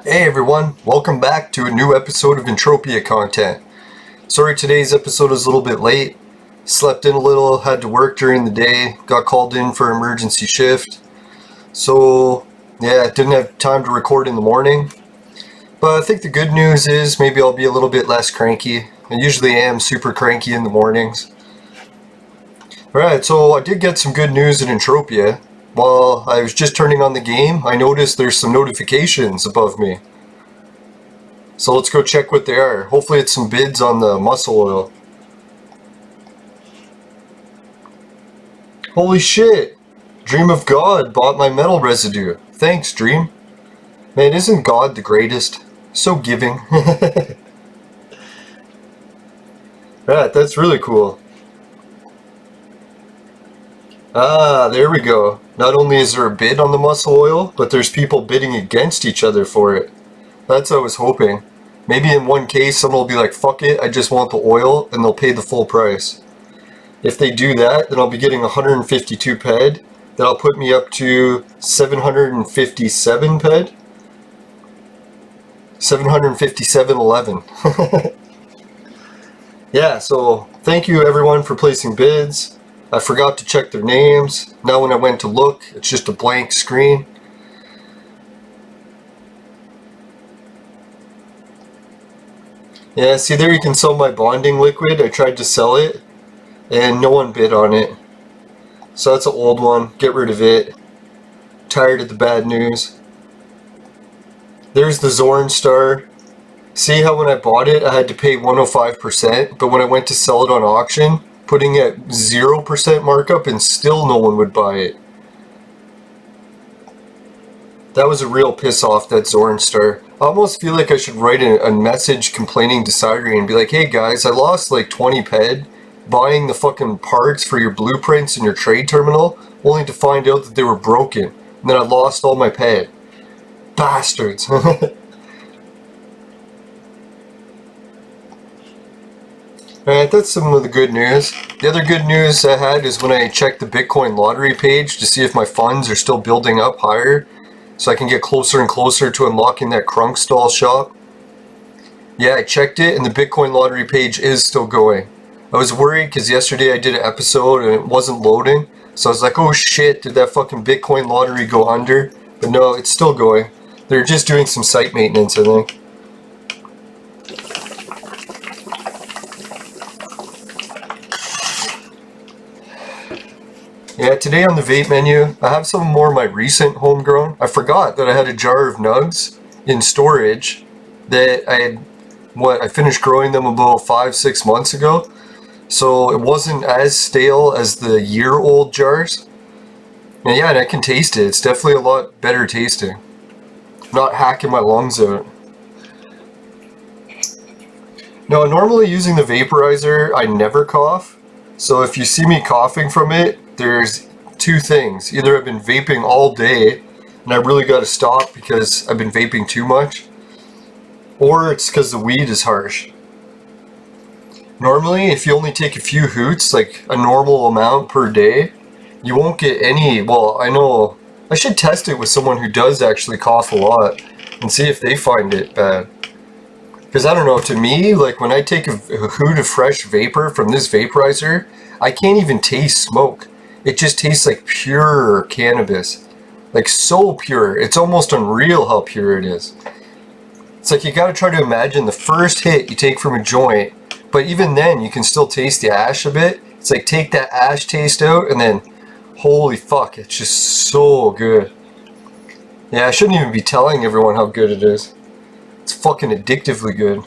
Hey everyone, welcome back to a new episode of Entropia content. Sorry today's episode is a little bit late. Slept in a little, had to work during the day, got called in for emergency shift. So yeah, didn't have time to record in the morning. But I think the good news is maybe I'll be a little bit less cranky. I usually am super cranky in the mornings. Alright, so I did get some good news in Entropia. While I was just turning on the game, I noticed there's some notifications above me. So let's go check what they are. Hopefully it's some bids on the muscle oil. Holy shit! Dream of God bought my metal residue. Thanks, Dream. Man, isn't God the greatest? So giving. Right, that's really cool. Ah, there we go. Not only is there a bid on the muscle oil, but there's people bidding against each other for it. That's what I was hoping. Maybe in one case someone will be like, fuck it, I just want the oil, and they'll pay the full price. If they do that, then I'll be getting 152 PED. That'll put me up to 757 PED. 757.11. Yeah, so thank you everyone for placing bids. I forgot to check their names. Now when I went to look, it's just a blank screen. Yeah, see there you can sell my bonding liquid. I tried to sell it and no one bid on it. So that's an old one. Get rid of it. Tired of the bad news. There's the Zorn Star. See how when I bought it I had to pay 105%, but when I went to sell it on auction, putting it at 0% markup and still no one would buy it. That was a real piss off, that Zorn Star. I almost feel like I should write a message complaining to Cyrie and be like, hey guys, I lost like 20 PED buying the fucking parts for your blueprints in your trade terminal, only to find out that they were broken, and then I lost all my PED. Bastards. Alright, that's some of the good news. The other good news I had is when I checked the Bitcoin lottery page to see if my funds are still building up higher, so I can get closer and closer to unlocking that Crunk stall shop. Yeah, I checked it and the Bitcoin lottery page is still going. I was worried because yesterday I did an episode and it wasn't loading, so I was like, oh shit, did that fucking Bitcoin lottery go under? But no, it's still going. They're just doing some site maintenance, I think. Yeah, today on the vape menu, I have some more of my recent homegrown. I forgot that I had a jar of nugs in storage that I finished growing them about 5-6 months ago. So it wasn't as stale as the year-old jars. And yeah, and I can taste it. It's definitely a lot better tasting. Not hacking my lungs out. Now, normally using the vaporizer, I never cough. So if you see me coughing from it, there's two things. Either I've been vaping all day and I really got to stop because I've been vaping too much, or it's because the weed is harsh. Normally, if you only take a few hoots, like a normal amount per day, you won't get any. Well, I know I should test it with someone who does actually cough a lot and see if they find it bad. Because I don't know, to me, like when I take a hoot of fresh vapor from this vaporizer, I can't even taste smoke. It just tastes like pure cannabis. Like so pure. It's almost unreal how pure it is. It's like you gotta try to imagine the first hit you take from a joint, but even then you can still taste the ash a bit. It's like take that ash taste out and then, holy fuck, it's just so good. Yeah, I shouldn't even be telling everyone how good it is. It's fucking addictively good.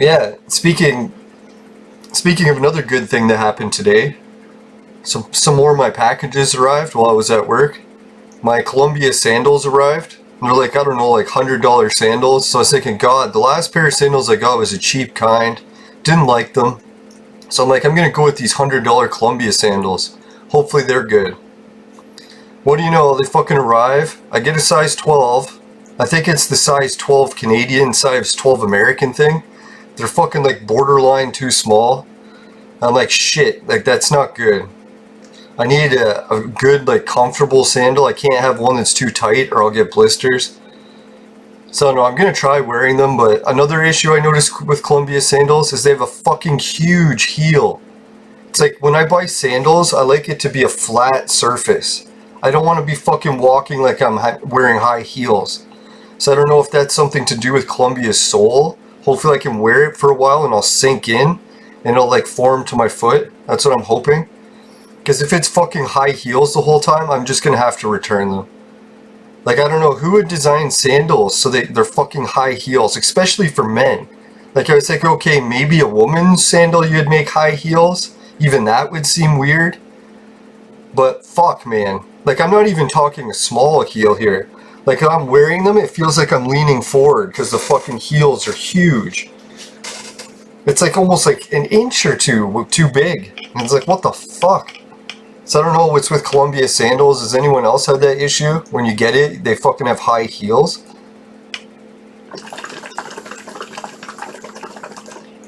Yeah, speaking of another good thing that happened today, some more of my packages arrived while I was at work. My Columbia sandals arrived. And they're like, I don't know, like $100 sandals. So I was thinking, God, the last pair of sandals I got was a cheap kind. Didn't like them. So I'm like, I'm gonna go with these $100 Columbia sandals. Hopefully they're good. What do you know, they fucking arrive. I get a size 12. I think it's the size 12 Canadian, size 12 American thing. they're fucking like borderline too small. I'm like, shit, like that's not good. I need a good, like, comfortable sandal. I can't have one that's too tight or I'll get blisters. So no, I'm gonna try wearing them, but another issue I noticed with Columbia sandals is they have a fucking huge heel. It's like, when I buy sandals, I like it to be a flat surface. I don't want to be fucking walking like I'm wearing high heels. So I don't know if that's something to do with Columbia's sole. Hopefully I can wear it for a while and I'll sink in and it'll like form to my foot. That's what I'm hoping. Because if it's fucking high heels the whole time, I'm just gonna have to return them. Like, I don't know who would design sandals so they're fucking high heels, especially for men. Like, I was like, okay, maybe a woman's sandal you'd make high heels. Even that would seem weird. But fuck, man. Like, I'm not even talking a small heel here. Like, if I'm wearing them, it feels like I'm leaning forward because the fucking heels are huge. It's like almost like an inch or two too big. And it's like, what the fuck? So I don't know what's with Columbia sandals. Does anyone else have that issue? When you get it, they fucking have high heels.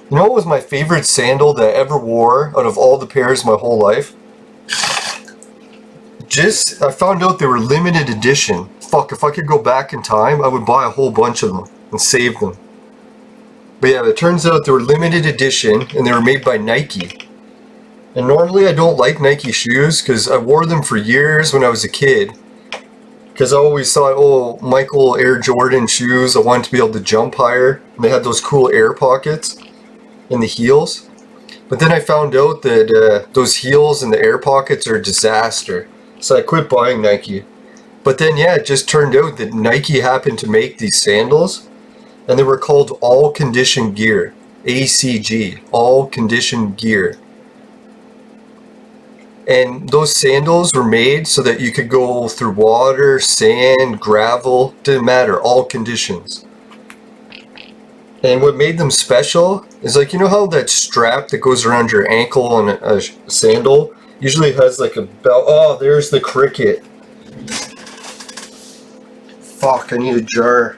You know what was my favorite sandal that I ever wore out of all the pairs my whole life? I found out they were limited edition. Fuck, if I could go back in time, I would buy a whole bunch of them and save them. But yeah, it turns out they were limited edition and they were made by Nike. And normally I don't like Nike shoes because I wore them for years when I was a kid. Because I always thought, oh, Michael Air Jordan shoes, I wanted to be able to jump higher. And they had those cool air pockets in the heels. But then I found out that those heels and the air pockets are a disaster. So I quit buying Nike. But then yeah, it just turned out that Nike happened to make these sandals. And they were called All Condition Gear. ACG. All Condition Gear. And those sandals were made so that you could go through water, sand, gravel, didn't matter, all conditions. And what made them special is, like, you know how that strap that goes around your ankle on a sandal usually has like a belt? Oh, there's the cricket. Fuck, I need a jar.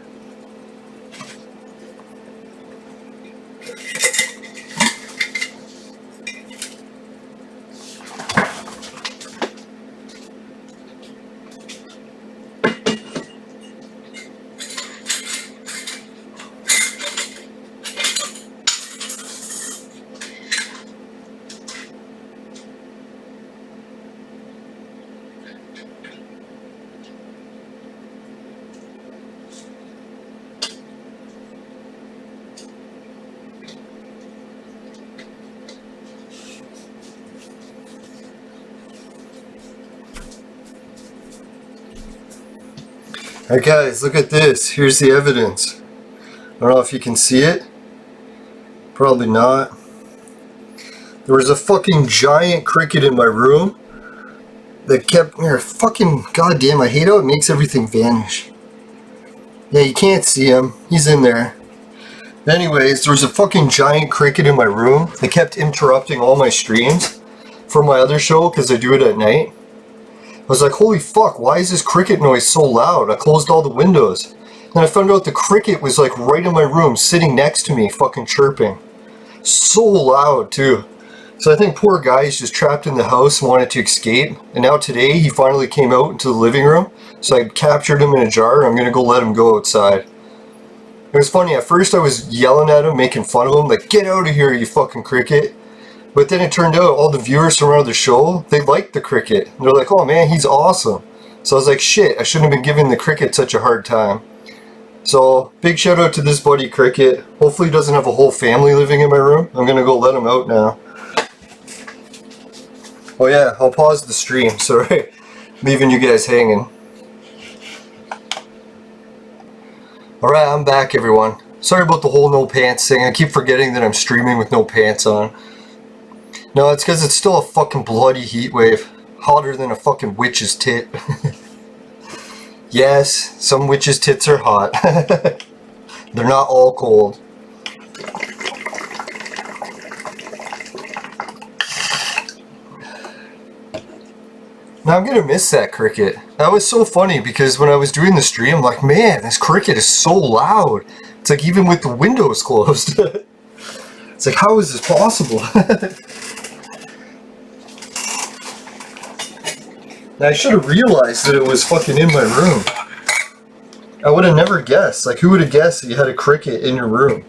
Alright guys, look at this. Here's the evidence. I don't know if you can see it. Probably not. There was a fucking giant cricket in my room that kept here. Fucking goddamn, I hate how it makes everything vanish. Yeah, you can't see him. He's in there. Anyways, there was a fucking giant cricket in my room that kept interrupting all my streams for my other show because I do it at night. I was like, holy fuck, why is this cricket noise so loud? I closed all the windows. Then I found out the cricket was like right in my room, sitting next to me, fucking chirping. So loud too. So I think poor guy is just trapped in the house and wanted to escape. And now today he finally came out into the living room. So I captured him in a jar and I'm gonna go let him go outside. It was funny, at first I was yelling at him, making fun of him, like, get out of here, you fucking cricket. But then it turned out all the viewers from around the show, they liked the cricket. And they're like, oh man, he's awesome. So I was like, shit, I shouldn't have been giving the cricket such a hard time. So, big shout out to this buddy cricket. Hopefully he doesn't have a whole family living in my room. I'm gonna go let him out now. Oh yeah, I'll pause the stream, sorry. Leaving you guys hanging. Alright, I'm back everyone. Sorry about the whole no pants thing. I keep forgetting that I'm streaming with no pants on. No, it's because it's still a fucking bloody heat wave. Hotter than a fucking witch's tit. Yes, some witches' tits are hot. They're not all cold. Now I'm gonna miss that cricket. That was so funny because when I was doing the stream, I'm like, man, this cricket is so loud. It's like even with the windows closed. It's like, how is this possible? I should have realized that it was fucking in my room. I would have never guessed. Like, who would have guessed that you had a cricket in your room?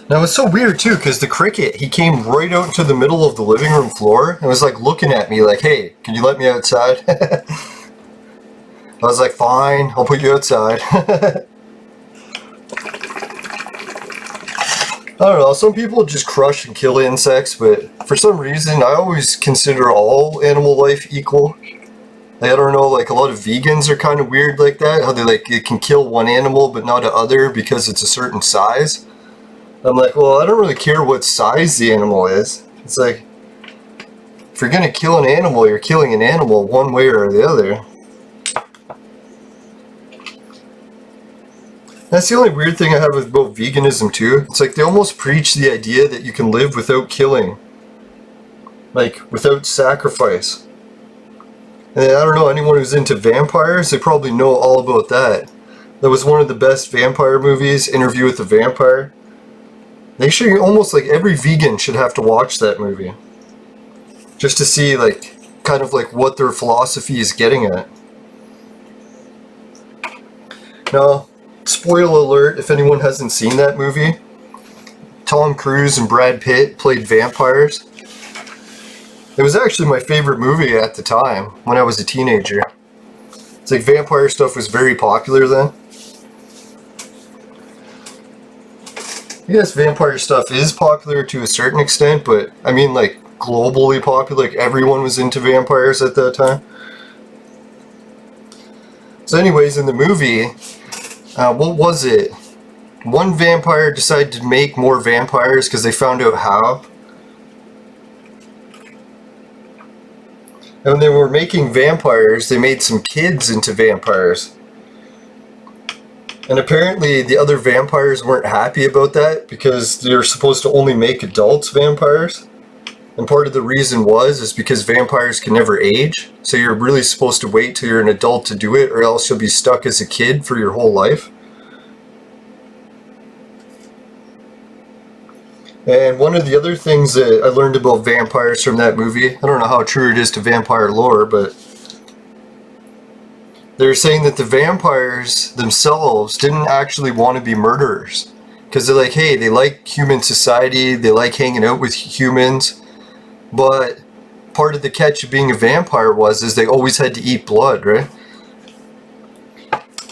Now it's so weird too, because the cricket, he came right out into the middle of the living room floor and was like looking at me like, hey, can you let me outside? I was like, fine, I'll put you outside. I don't know, some people just crush and kill insects, but for some reason I always consider all animal life equal. Like, I don't know, like a lot of vegans are kind of weird like that, how they can kill one animal but not another because it's a certain size. I'm like, well, I don't really care what size the animal is. It's like, if you're gonna kill an animal, you're killing an animal one way or the other. That's the only weird thing I have about veganism too. It's like they almost preach the idea that you can live without killing. Like, without sacrifice. And I don't know, anyone who's into vampires, they probably know all about that. That was one of the best vampire movies, Interview with the Vampire. They should, almost like every vegan should have to watch that movie. Just to see, like, kind of like what their philosophy is getting at. Now, spoiler alert, if anyone hasn't seen that movie, Tom Cruise and Brad Pitt played vampires. It was actually my favorite movie at the time, when I was a teenager. It's like vampire stuff was very popular then. I guess vampire stuff is popular to a certain extent, but I mean like globally popular, like everyone was into vampires at that time. So anyways, in the movie, what was it? One vampire decided to make more vampires because they found out how. And when they were making vampires, they made some kids into vampires. And apparently the other vampires weren't happy about that because they're supposed to only make adults vampires. And part of the reason is because vampires can never age. So you're really supposed to wait till you're an adult to do it, or else you'll be stuck as a kid for your whole life. And one of the other things that I learned about vampires from that movie, I don't know how true it is to vampire lore, but they're saying that the vampires themselves didn't actually want to be murderers. Because they're like, hey, they like human society, they like hanging out with humans, but part of the catch of being a vampire is they always had to eat blood, right?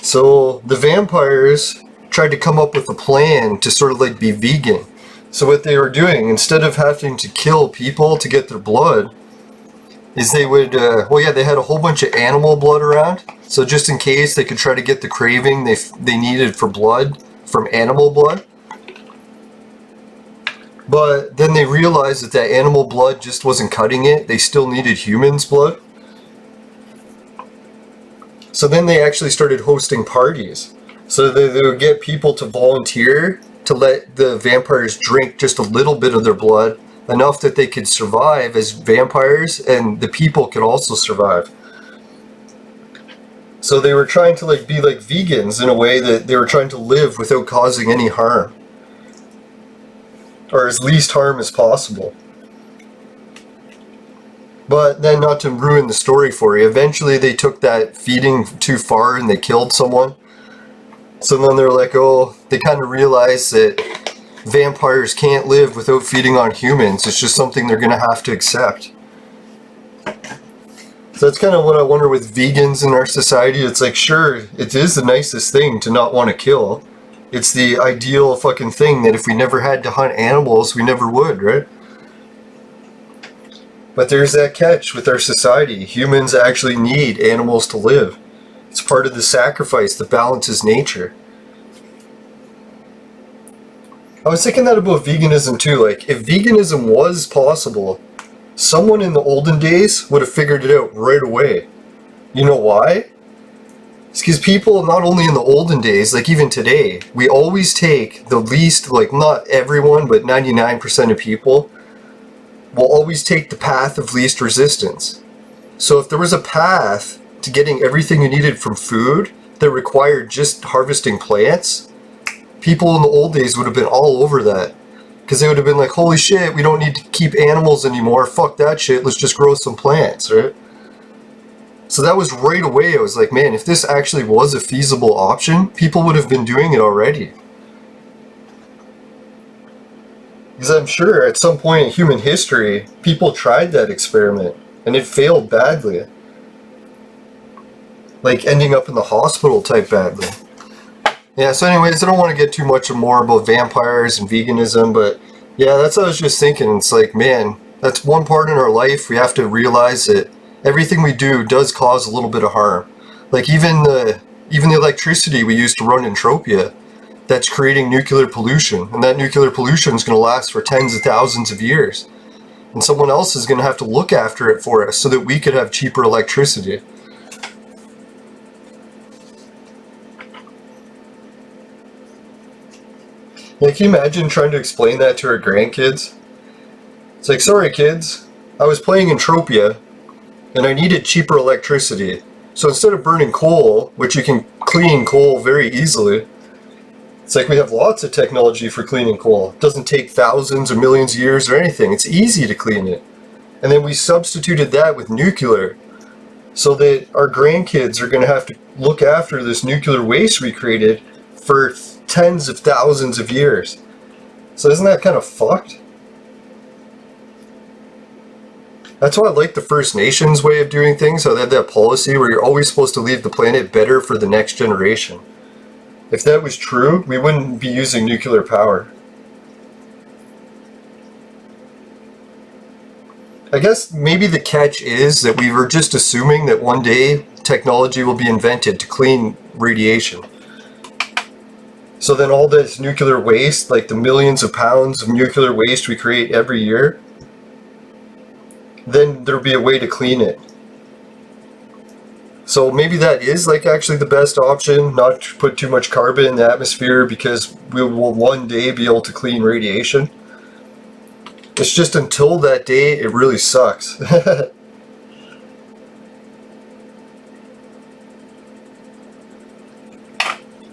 So the vampires tried to come up with a plan to sort of like be vegan. So what they were doing, instead of having to kill people to get their blood, is they would, they had a whole bunch of animal blood around. So just in case they could try to get the craving they needed for blood from animal blood. But then they realized that that animal blood just wasn't cutting it. They still needed humans' blood. So then they actually started hosting parties. So they would get people to volunteer to let the vampires drink just a little bit of their blood, enough that they could survive as vampires, and the people could also survive. So they were trying to like be like vegans in a way that they were trying to live without causing any harm, or as least harm as possible. But then, not to ruin the story for you, eventually they took that feeding too far and they killed someone. So then they're like, oh, they kind of realized that vampires can't live without feeding on humans. It's just something they're going to have to accept. So that's kind of what I wonder with vegans in our society. It's like, sure, it is the nicest thing to not want to kill. It's the ideal fucking thing that if we never had to hunt animals, we never would, right? But there's that catch with our society. Humans actually need animals to live. It's part of the sacrifice that balances nature. I was thinking that about veganism too. Like, if veganism was possible, someone in the olden days would have figured it out right away. You know why? It's because people, not only in the olden days, like even today, we always take the least, like not everyone, but 99% of people, will always take the path of least resistance. So if there was a path to getting everything you needed from food that required just harvesting plants, people in the old days would have been all over that. Because they would have been like, holy shit, we don't need to keep animals anymore. Fuck that shit, let's just grow some plants, right? So that was right away, I was like, man, if this actually was a feasible option, people would have been doing it already. Because I'm sure at some point in human history, people tried that experiment, and it failed badly. Like ending up in the hospital type badly. Yeah, so anyways, I don't want to get too much more about vampires and veganism, but yeah, that's what I was just thinking. It's like, man, that's one part in our life we have to realize that everything we do does cause a little bit of harm. Like even the electricity we use to run Entropia, that's creating nuclear pollution, and that nuclear pollution is going to last for tens of thousands of years. And someone else is going to have to look after it for us so that we could have cheaper electricity. Yeah, can you imagine trying to explain that to our grandkids? It's like, sorry kids, I was playing Entropia, and I needed cheaper electricity. So instead of burning coal, which you can clean coal very easily, it's like we have lots of technology for cleaning coal. It doesn't take thousands or millions of years or anything. It's easy to clean it. And then we substituted that with nuclear, so that our grandkids are going to have to look after this nuclear waste we created for tens of thousands of years. So isn't that kind of fucked? That's why I like the First Nations way of doing things. So they have that policy where you're always supposed to leave the planet better for the next generation. If that was true, we wouldn't be using nuclear power. I guess maybe the catch is that we were just assuming that one day technology will be invented to clean radiation. So then all this nuclear waste, like the millions of pounds of nuclear waste we create every year, then there'll be a way to clean it. So maybe that is like actually the best option, not to put too much carbon in the atmosphere, because we will one day be able to clean radiation. It's just until that day, it really sucks.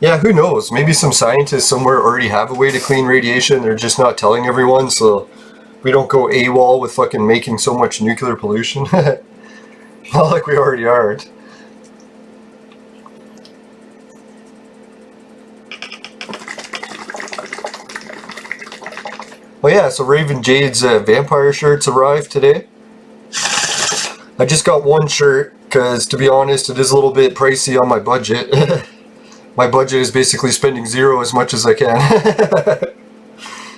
Yeah, who knows? Maybe some scientists somewhere already have a way to clean radiation. They're just not telling everyone, so we don't go AWOL with fucking making so much nuclear pollution. Not like we already aren't. Well, yeah, so Raven Jade's vampire shirts arrived today. I just got one shirt because, to be honest, it is a little bit pricey on my budget. My budget is basically spending zero as much as I can.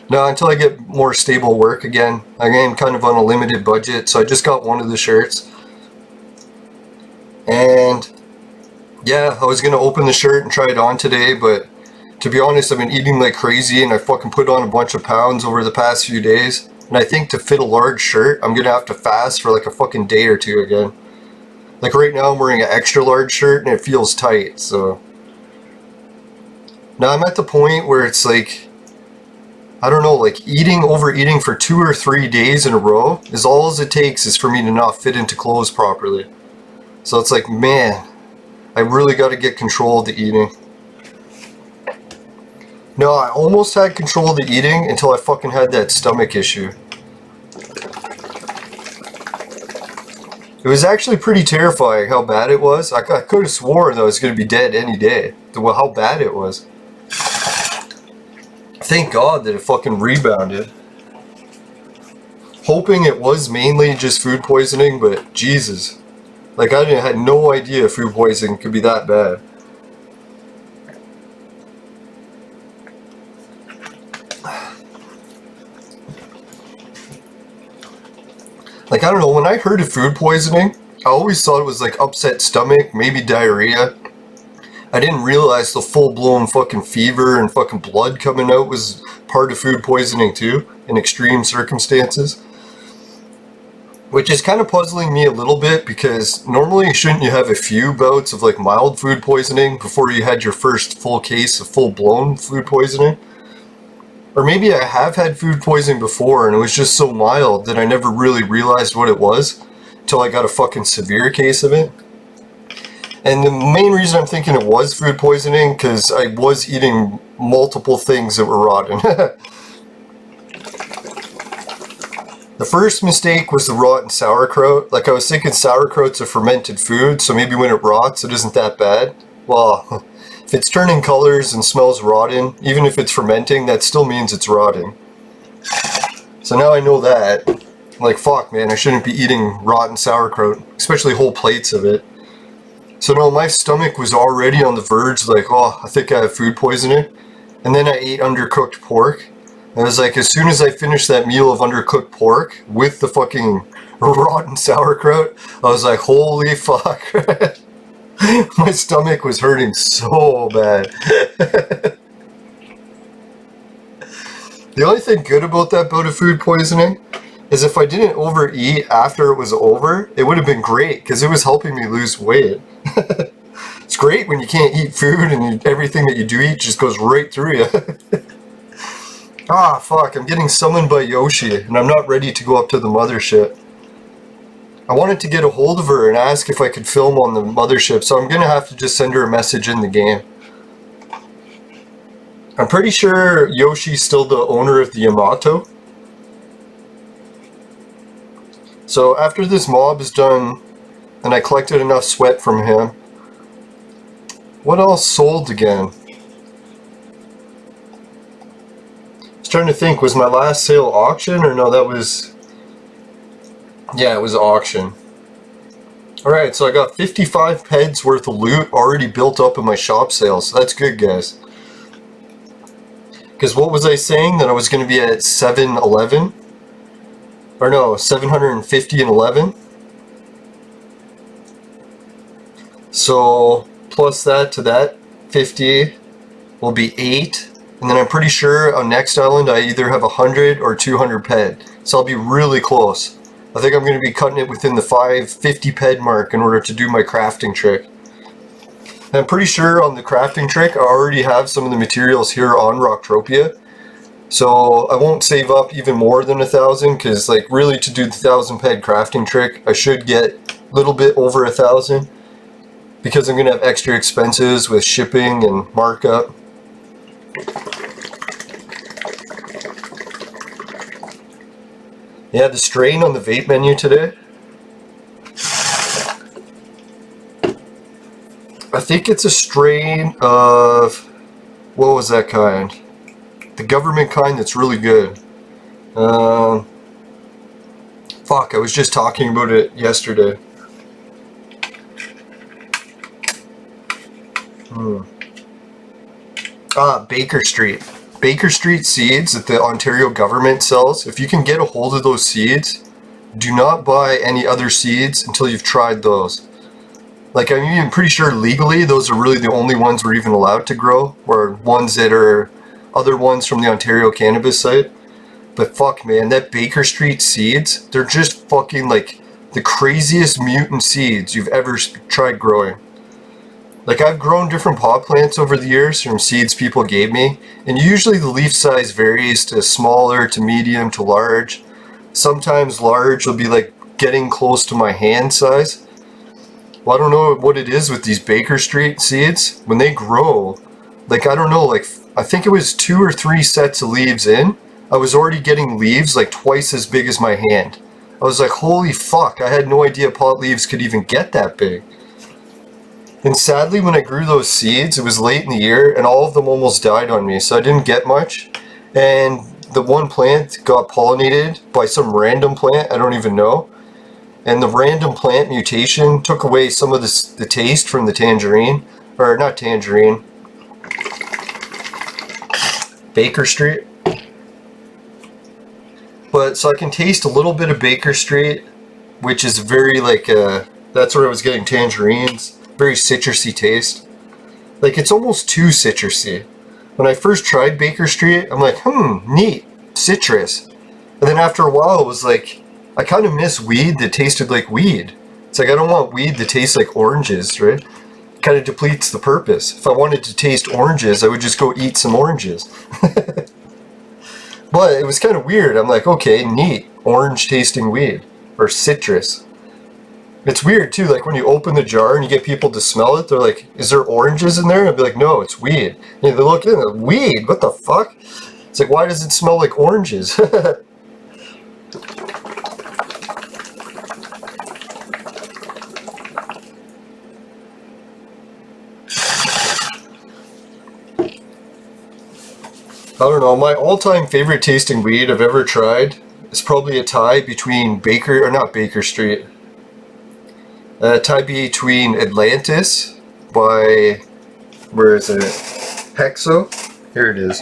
No, until I get more stable work again. I am kind of on a limited budget, so I just got one of the shirts. And yeah, I was going to open the shirt and try it on today, but to be honest, I've been eating like crazy and I fucking put on a bunch of pounds over the past few days. And I think to fit a large shirt, I'm going to have to fast for like a fucking day or two again. Like right now I'm wearing an extra large shirt and it feels tight, so. Now I'm at the point where it's like, I don't know, like overeating for 2 or 3 days in a row is all it takes is for me to not fit into clothes properly. So it's like, man, I really got to get control of the eating. No, I almost had control of the eating until I fucking had that stomach issue. It was actually pretty terrifying how bad it was. I could have sworn that I was going to be dead any day. How bad it was. Thank God that it fucking rebounded. Hoping it was mainly just food poisoning, but Jesus. Like, I had no idea food poisoning could be that bad. Like, I don't know, when I heard of food poisoning, I always thought it was like upset stomach, maybe diarrhea. I didn't realize the full-blown fucking fever and fucking blood coming out was part of food poisoning too, in extreme circumstances. Which is kind of puzzling me a little bit, because normally shouldn't you have a few bouts of like mild food poisoning before you had your first full case of full-blown food poisoning? Or maybe I have had food poisoning before and it was just so mild that I never really realized what it was until I got a fucking severe case of it. And the main reason I'm thinking it was food poisoning, because I was eating multiple things that were rotten. The first mistake was the rotten sauerkraut. Like, I was thinking sauerkraut's a fermented food, so maybe when it rots it isn't that bad. Well, if it's turning colors and smells rotten, even if it's fermenting, that still means it's rotting. So now I know that. Like, fuck man, I shouldn't be eating rotten sauerkraut, especially whole plates of it. So no, my stomach was already on the verge, like, oh, I think I have food poisoning. And then I ate undercooked pork. And I was like, as soon as I finished that meal of undercooked pork with the fucking rotten sauerkraut, I was like, holy fuck. My stomach was hurting so bad. The only thing good about that bout of food poisoning is if I didn't overeat after it was over, it would have been great, because it was helping me lose weight. It's great when you can't eat food and everything that you do eat just goes right through you. Ah, fuck, I'm getting summoned by Yoshi, and I'm not ready to go up to the mothership. I wanted to get a hold of her and ask if I could film on the mothership, so I'm gonna have to just send her a message in the game. I'm pretty sure Yoshi's still the owner of the Yamato. So after this mob is done, and I collected enough sweat from him, what else sold again? I was trying to think, was my last sale auction, or no, that was... Yeah, it was auction. Alright, so I got 55 PEDs worth of loot already built up in my shop sales, so that's good, guys. Because what was I saying? That I was going to be at 711? Or no, 750 and 11? So, plus that to that, 50 will be 8. And then I'm pretty sure on next island I either have 100 or 200 PED. So I'll be really close. I think I'm going to be cutting it within the 550 PED mark in order to do my crafting trick. And I'm pretty sure on the crafting trick I already have some of the materials here on Rocktropia. So I won't save up even more than 1,000, because like really to do the 1,000 PED crafting trick I should get a little bit over 1,000, because I'm going to have extra expenses with shipping and markup. Yeah, the strain on the vape menu today, I think it's a strain of, what was that kind? The government kind that's really good. Fuck, I was just talking about it yesterday. Baker Street. Baker Street seeds that the Ontario government sells. If you can get a hold of those seeds, do not buy any other seeds until you've tried those. Like, I'm even pretty sure legally those are really the only ones we're even allowed to grow, or ones that are other ones from the Ontario cannabis site. But fuck man, that Baker Street seeds, they're just fucking like the craziest mutant seeds you've ever tried growing. Like, I've grown different pot plants over the years from seeds people gave me, and usually the leaf size varies to smaller to medium to large. Sometimes large will be like getting close to my hand size. Well, I don't know what it is with these Baker Street seeds. When they grow, like, I don't know, like, I think it was 2 or 3 sets of leaves in, I was already getting leaves like twice as big as my hand. I was like, holy fuck, I had no idea pot leaves could even get that big. And sadly, when I grew those seeds, it was late in the year, and all of them almost died on me, so I didn't get much. And the one plant got pollinated by some random plant, I don't even know. And the random plant mutation took away some of the taste from the tangerine. Or, not tangerine. Baker Street. But, so I can taste a little bit of Baker Street, which is very, like, that's where I was getting tangerines. Very citrusy taste. Like, it's almost too citrusy. When I first tried Baker Street, I'm like, neat, citrus. And then after a while, it was like, I kind of miss weed that tasted like weed. It's like, I don't want weed that tastes like oranges, right? It kind of depletes the purpose. If I wanted to taste oranges, I would just go eat some oranges. But it was kind of weird. I'm like, okay, neat. Orange tasting weed. Or citrus. It's weird too, like when you open the jar and you get people to smell it, they're like, is there oranges in there? And I'd be like, no, it's weed. And they look in it, weed? What the fuck? It's like, why does it smell like oranges? I don't know, my all-time favorite tasting weed I've ever tried is probably a tie between not Baker Street. A tie between Atlantis by, where is it? Hexo? Here it is.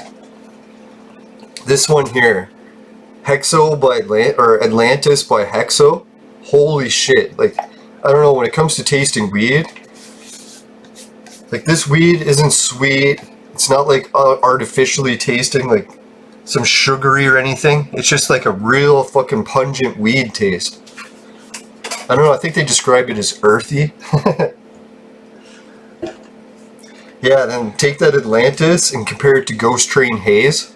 This one here. Hexo by Atlantis by Hexo. Holy shit. Like, I don't know, when it comes to tasting weed, like this weed isn't sweet. It's not like artificially tasting like some sugary or anything. It's just like a real fucking pungent weed taste. I don't know, I think they describe it as earthy. Yeah, then take that Atlantis and compare it to Ghost Train Haze.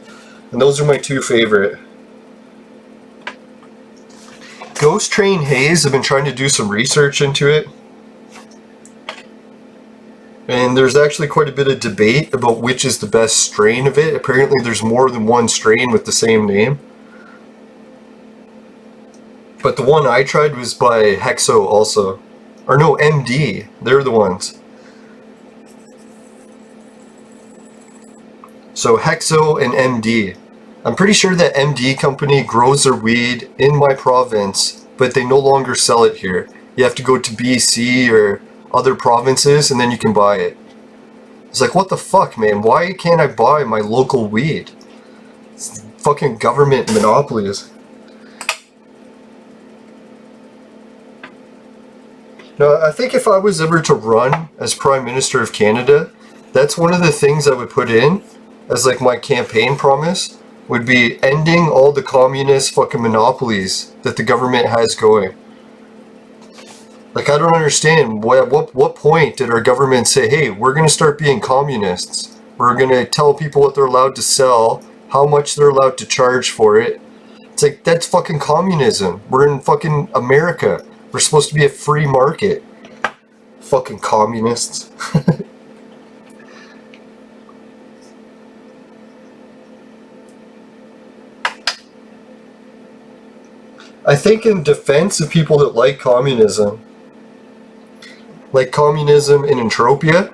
And those are my two favorite. Ghost Train Haze, I've been trying to do some research into it. And there's actually quite a bit of debate about which is the best strain of it. Apparently there's more than one strain with the same name. But the one I tried was by Hexo also. Or no, MD. They're the ones. So Hexo and MD. I'm pretty sure that MD company grows their weed in my province, but they no longer sell it here. You have to go to BC or other provinces and then you can buy it. It's like, what the fuck, man? Why can't I buy my local weed? It's fucking government monopolies. Now, I think if I was ever to run as Prime Minister of Canada, that's one of the things I would put in as like my campaign promise, would be ending all the communist fucking monopolies that the government has going. Like, I don't understand, what point did our government say, hey, we're going to start being communists. We're going to tell people what they're allowed to sell, how much they're allowed to charge for it. It's like, that's fucking communism. We're in fucking America. We're supposed to be a free market. Fucking communists. I think in defense of people that like communism in Entropia,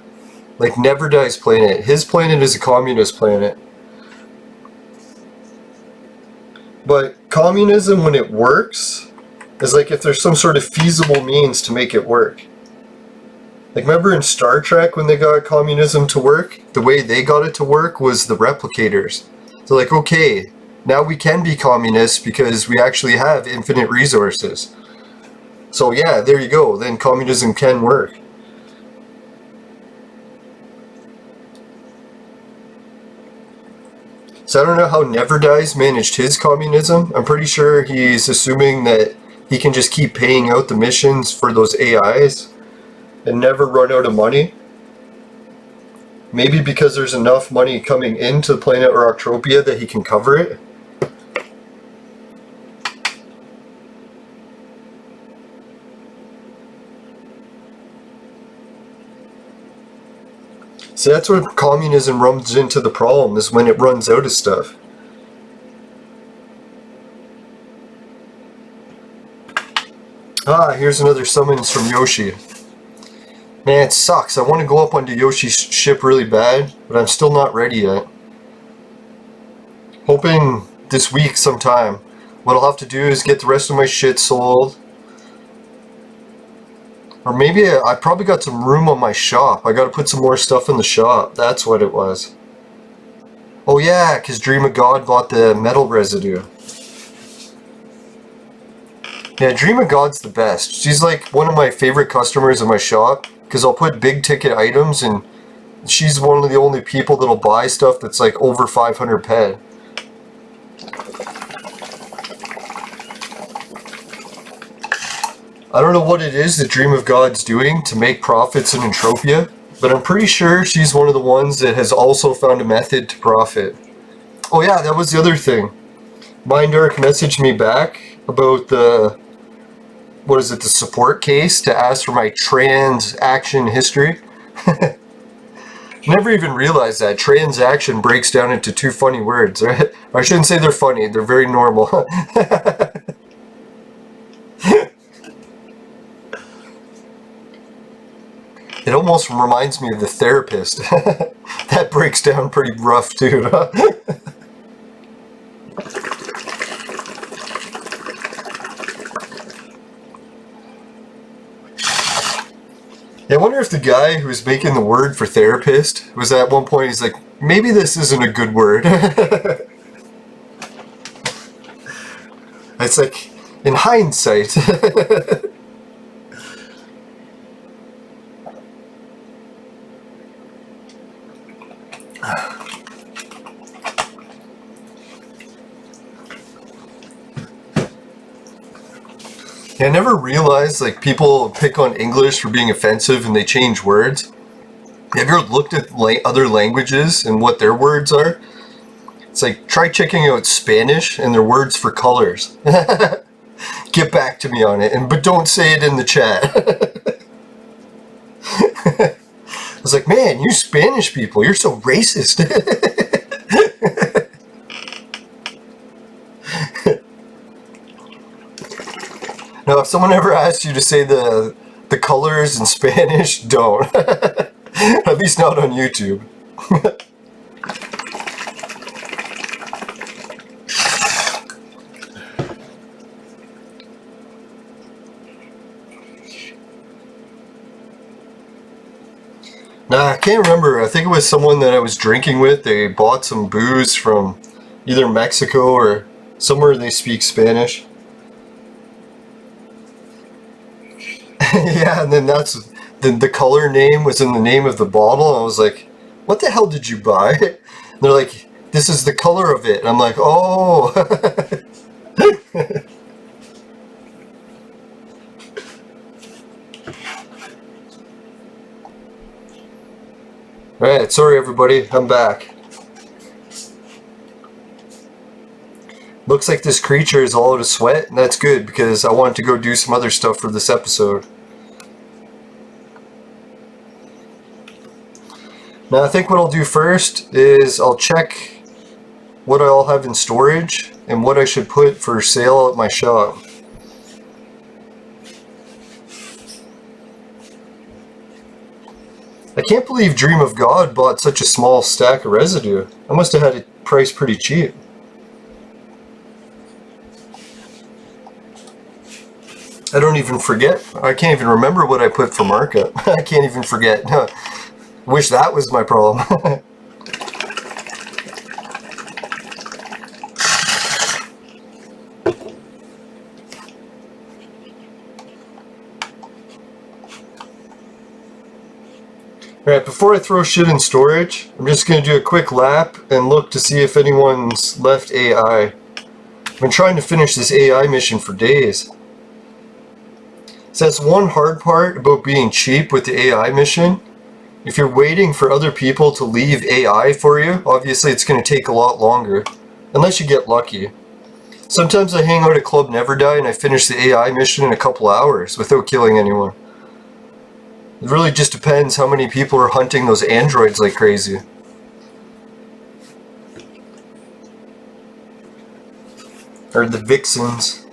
like Never Die's planet. His planet is a communist planet. But communism, when it works, is like if there's some sort of feasible means to make it work. Like, remember in Star Trek when they got communism to work? The way they got it to work was the replicators. So like, okay, now we can be communists because we actually have infinite resources. So yeah, there you go, then communism can work. So I don't know how Never Dies managed his communism. I'm pretty sure he's assuming that he can just keep paying out the missions for those AIs and never run out of money. Maybe because there's enough money coming into the planet Rocktropia that he can cover it. See, that's where communism runs into the problem, is when it runs out of stuff. Ah, here's another summons from Yoshi. Man, it sucks. I want to go up onto Yoshi's ship really bad, but I'm still not ready yet. Hoping this week sometime. What I'll have to do is get the rest of my shit sold. Or maybe I probably got some room on my shop. I gotta put some more stuff in the shop. That's what it was. Oh yeah, because Dream of God bought the metal residue. Yeah, Dream of God's the best. She's like one of my favorite customers in my shop, because I'll put big ticket items and she's one of the only people that'll buy stuff that's like over 500 PED. I don't know what it is that Dream of God's doing to make profits in Entropia, but I'm pretty sure she's one of the ones that has also found a method to profit. Oh yeah, that was the other thing. Mindark messaged me back about the, what is it, the support case to ask for my transaction history. Never even realized that transaction breaks down into two funny words, right? I shouldn't say they're funny, they're very normal. It almost reminds me of The Therapist. That breaks down pretty rough too. I wonder if the guy who was making the word for therapist was at one point, he's like, maybe this isn't a good word. It's like, in hindsight. I never realized, like, people pick on English for being offensive and they change words. Have you ever looked at other languages and what their words are? It's like, try checking out Spanish and their words for colors. Get back to me on it, but don't say it in the chat. I was like, man, you Spanish people, you're so racist. Now, if someone ever asks you to say the colors in Spanish, don't. At least not on YouTube. Nah, I can't remember. I think it was someone that I was drinking with. They bought some booze from either Mexico or somewhere they speak Spanish. Yeah, and then that's the color name was in the name of the bottle. I was like, what the hell did you buy? And they're like, this is the color of it. And I'm like, oh. Alright, sorry everybody, I'm back. Looks like this creature is all out of sweat, and that's good because I wanted to go do some other stuff for this episode. Now I think what I'll do first is I'll check what I all have in storage and what I should put for sale at my shop. I can't believe Dream of God bought such a small stack of residue. I must have had it priced pretty cheap. I don't even forget. I can't even remember what I put for markup. I can't even forget. Wish that was my problem. Alright, before I throw shit in storage, I'm just going to do a quick lap and look to see if anyone's left AI. I've been trying to finish this AI mission for days. So that's one hard part about being cheap with the AI mission. If you're waiting for other people to leave AI for you, obviously it's going to take a lot longer. Unless you get lucky. Sometimes I hang out at Club Never Die and I finish the AI mission in a couple hours without killing anyone. It really just depends how many people are hunting those androids like crazy. Or the vixens.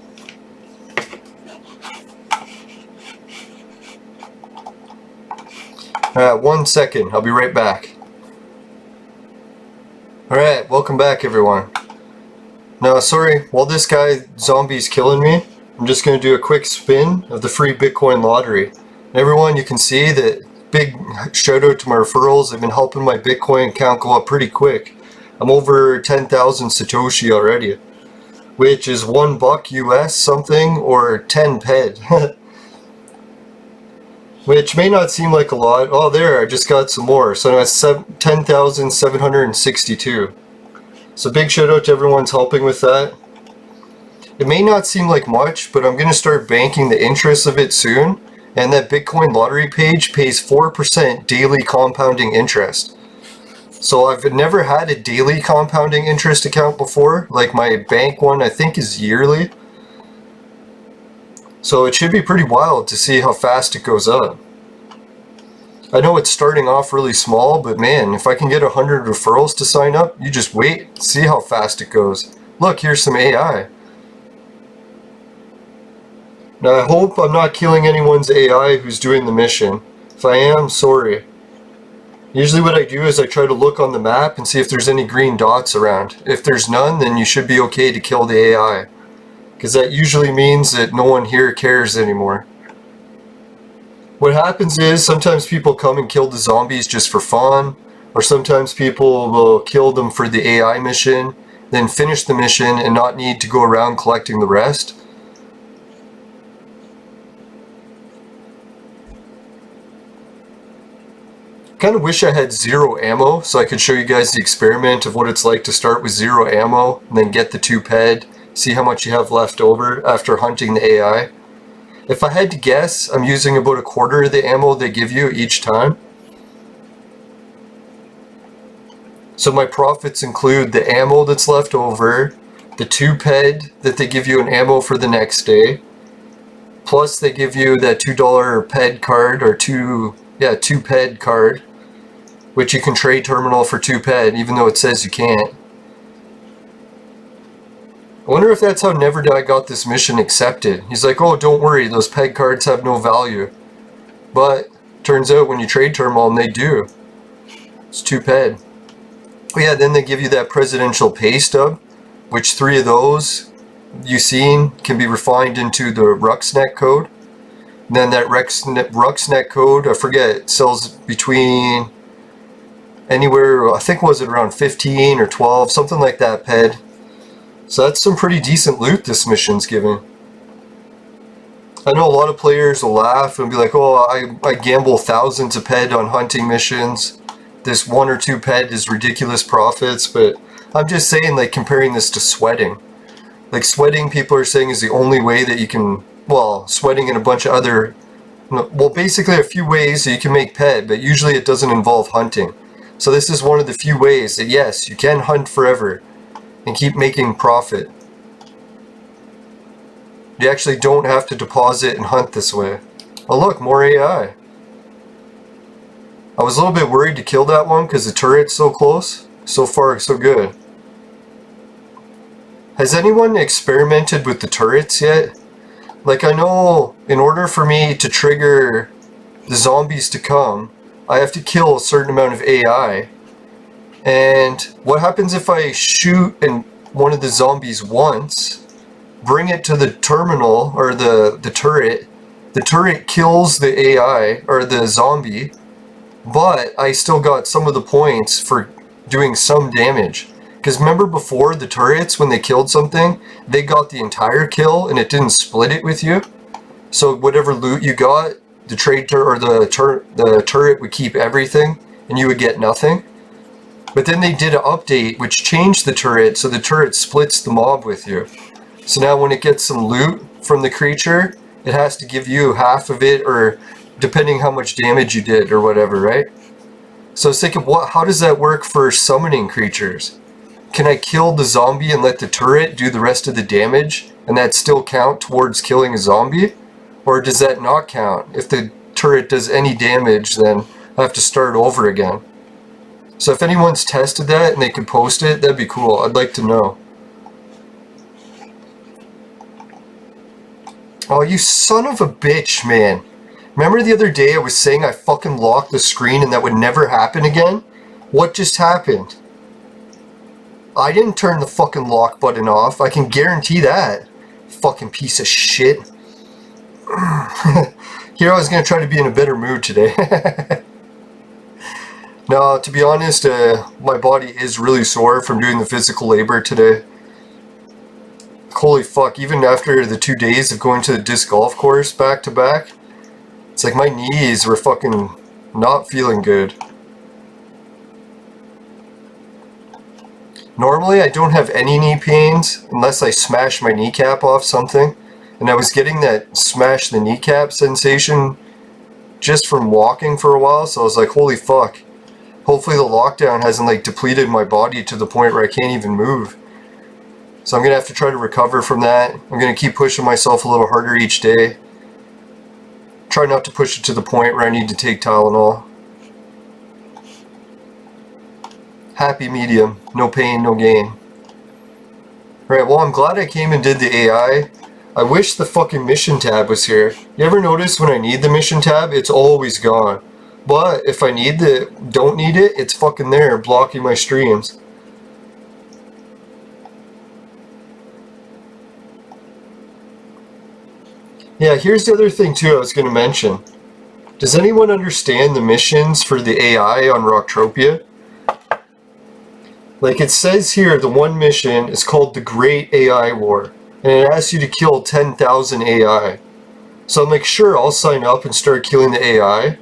Alright, 1 second. I'll be right back. Alright, welcome back everyone. Now, sorry, while this guy zombie's killing me, I'm just going to do a quick spin of the free Bitcoin lottery. And everyone, you can see that big shout out to my referrals. They've been helping my Bitcoin account go up pretty quick. I'm over 10,000 Satoshi already, which is $1 US something or 10 PED. Which may not seem like a lot. Oh, there, I just got some more. So now it's 10,762. So big shout out to everyone's helping with that. It may not seem like much, but I'm going to start banking the interest of it soon. And that Bitcoin lottery page pays 4% daily compounding interest. So I've never had a daily compounding interest account before. Like my bank one, I think, is yearly. So it should be pretty wild to see how fast it goes up. I know it's starting off really small, but man, if I can get 100 referrals to sign up, you just wait, see how fast it goes. Look, here's some AI. Now I hope I'm not killing anyone's AI who's doing the mission. If I am, sorry. Usually what I do is I try to look on the map and see if there's any green dots around. If there's none, then you should be okay to kill the AI. Because that usually means that no one here cares anymore. What happens is sometimes people come and kill the zombies just for fun, or sometimes people will kill them for the AI mission, then finish the mission and not need to go around collecting the rest. Kind of wish I had 0 ammo so I could show you guys the experiment of what it's like to start with 0 ammo and then get the 2 PED, see how much you have left over after hunting the AI. If I had to guess, I'm using about 1/4 of the ammo they give you each time. So my profits include the ammo that's left over, the 2 PED that they give you an ammo for the next day, plus they give you that $2 PED card, or 2 PED card, which you can trade terminal for 2 PED, even though it says you can't. I wonder if that's how Never Die got this mission accepted. He's like, oh, don't worry, those PEG cards have no value. But turns out when you trade terminal them, they do. It's 2 PED. Oh yeah, then they give you that presidential pay stub, which 3 of those you've seen can be refined into the Ruxnet code. And then that Ruxnet code, I forget, sells between anywhere, I think was it around 15 or 12, something like that PED. So that's some pretty decent loot this mission's giving. I know a lot of players will laugh and be like, oh, I gamble thousands of PED on hunting missions. This 1 or 2 PED is ridiculous profits, but I'm just saying, like, comparing this to sweating. Like, sweating, people are saying, is the only way that you can, well, sweating and a bunch of other, well, basically a few ways that you can make PED, but usually it doesn't involve hunting. So this is one of the few ways that, yes, you can hunt forever and keep making profit. You actually don't have to deposit and hunt this way. Oh look, more AI. I was a little bit worried to kill that one because the turret's so close. So far, so good. Has anyone experimented with the turrets yet? Like, I know in order for me to trigger the zombies to come, I have to kill a certain amount of AI. And what happens if I shoot one of the zombies once, bring it to the terminal, or the turret kills the AI, or the zombie, but I still got some of the points for doing some damage. Because remember before, the turrets, when they killed something, they got the entire kill and it didn't split it with you. So whatever loot you got, the turret would keep everything and you would get nothing. But then they did an update which changed the turret so the turret splits the mob with you. So now when it gets some loot from the creature, it has to give you half of it, or depending how much damage you did or whatever, right? So I was thinking, how does that work for summoning creatures? Can I kill the zombie and let the turret do the rest of the damage and that still count towards killing a zombie? Or does that not count? If the turret does any damage, then I have to start over again. So if anyone's tested that and they can post it, that'd be cool. I'd like to know. Oh, you son of a bitch, man. Remember the other day I was saying I fucking locked the screen and that would never happen again? What just happened? I didn't turn the fucking lock button off. I can guarantee that. Fucking piece of shit. Here I was going to try to be in a better mood today. No, to be honest, my body is really sore from doing the physical labor today. Holy fuck, even after the 2 days of going to the disc golf course back to back, it's like my knees were fucking not feeling good. Normally I don't have any knee pains unless I smash my kneecap off something, and I was getting that smash the kneecap sensation just from walking for a while, so I was like, holy fuck. Hopefully the lockdown hasn't like depleted my body to the point where I can't even move. So I'm gonna have to try to recover from that. I'm gonna keep pushing myself a little harder each day. Try not to push it to the point where I need to take Tylenol. Happy medium. No pain, no gain. Right, well, I'm glad I came and did the AI. I wish the fucking mission tab was here. You ever notice when I need the mission tab, it's always gone. But if I don't need it, it's fucking there, blocking my streams. Yeah, here's the other thing too I was going to mention. Does anyone understand the missions for the AI on Rocktropia? Like it says here, the one mission is called the Great AI War, and it asks you to kill 10,000 AI. So I'm like, sure, I'll sign up and start killing the AI.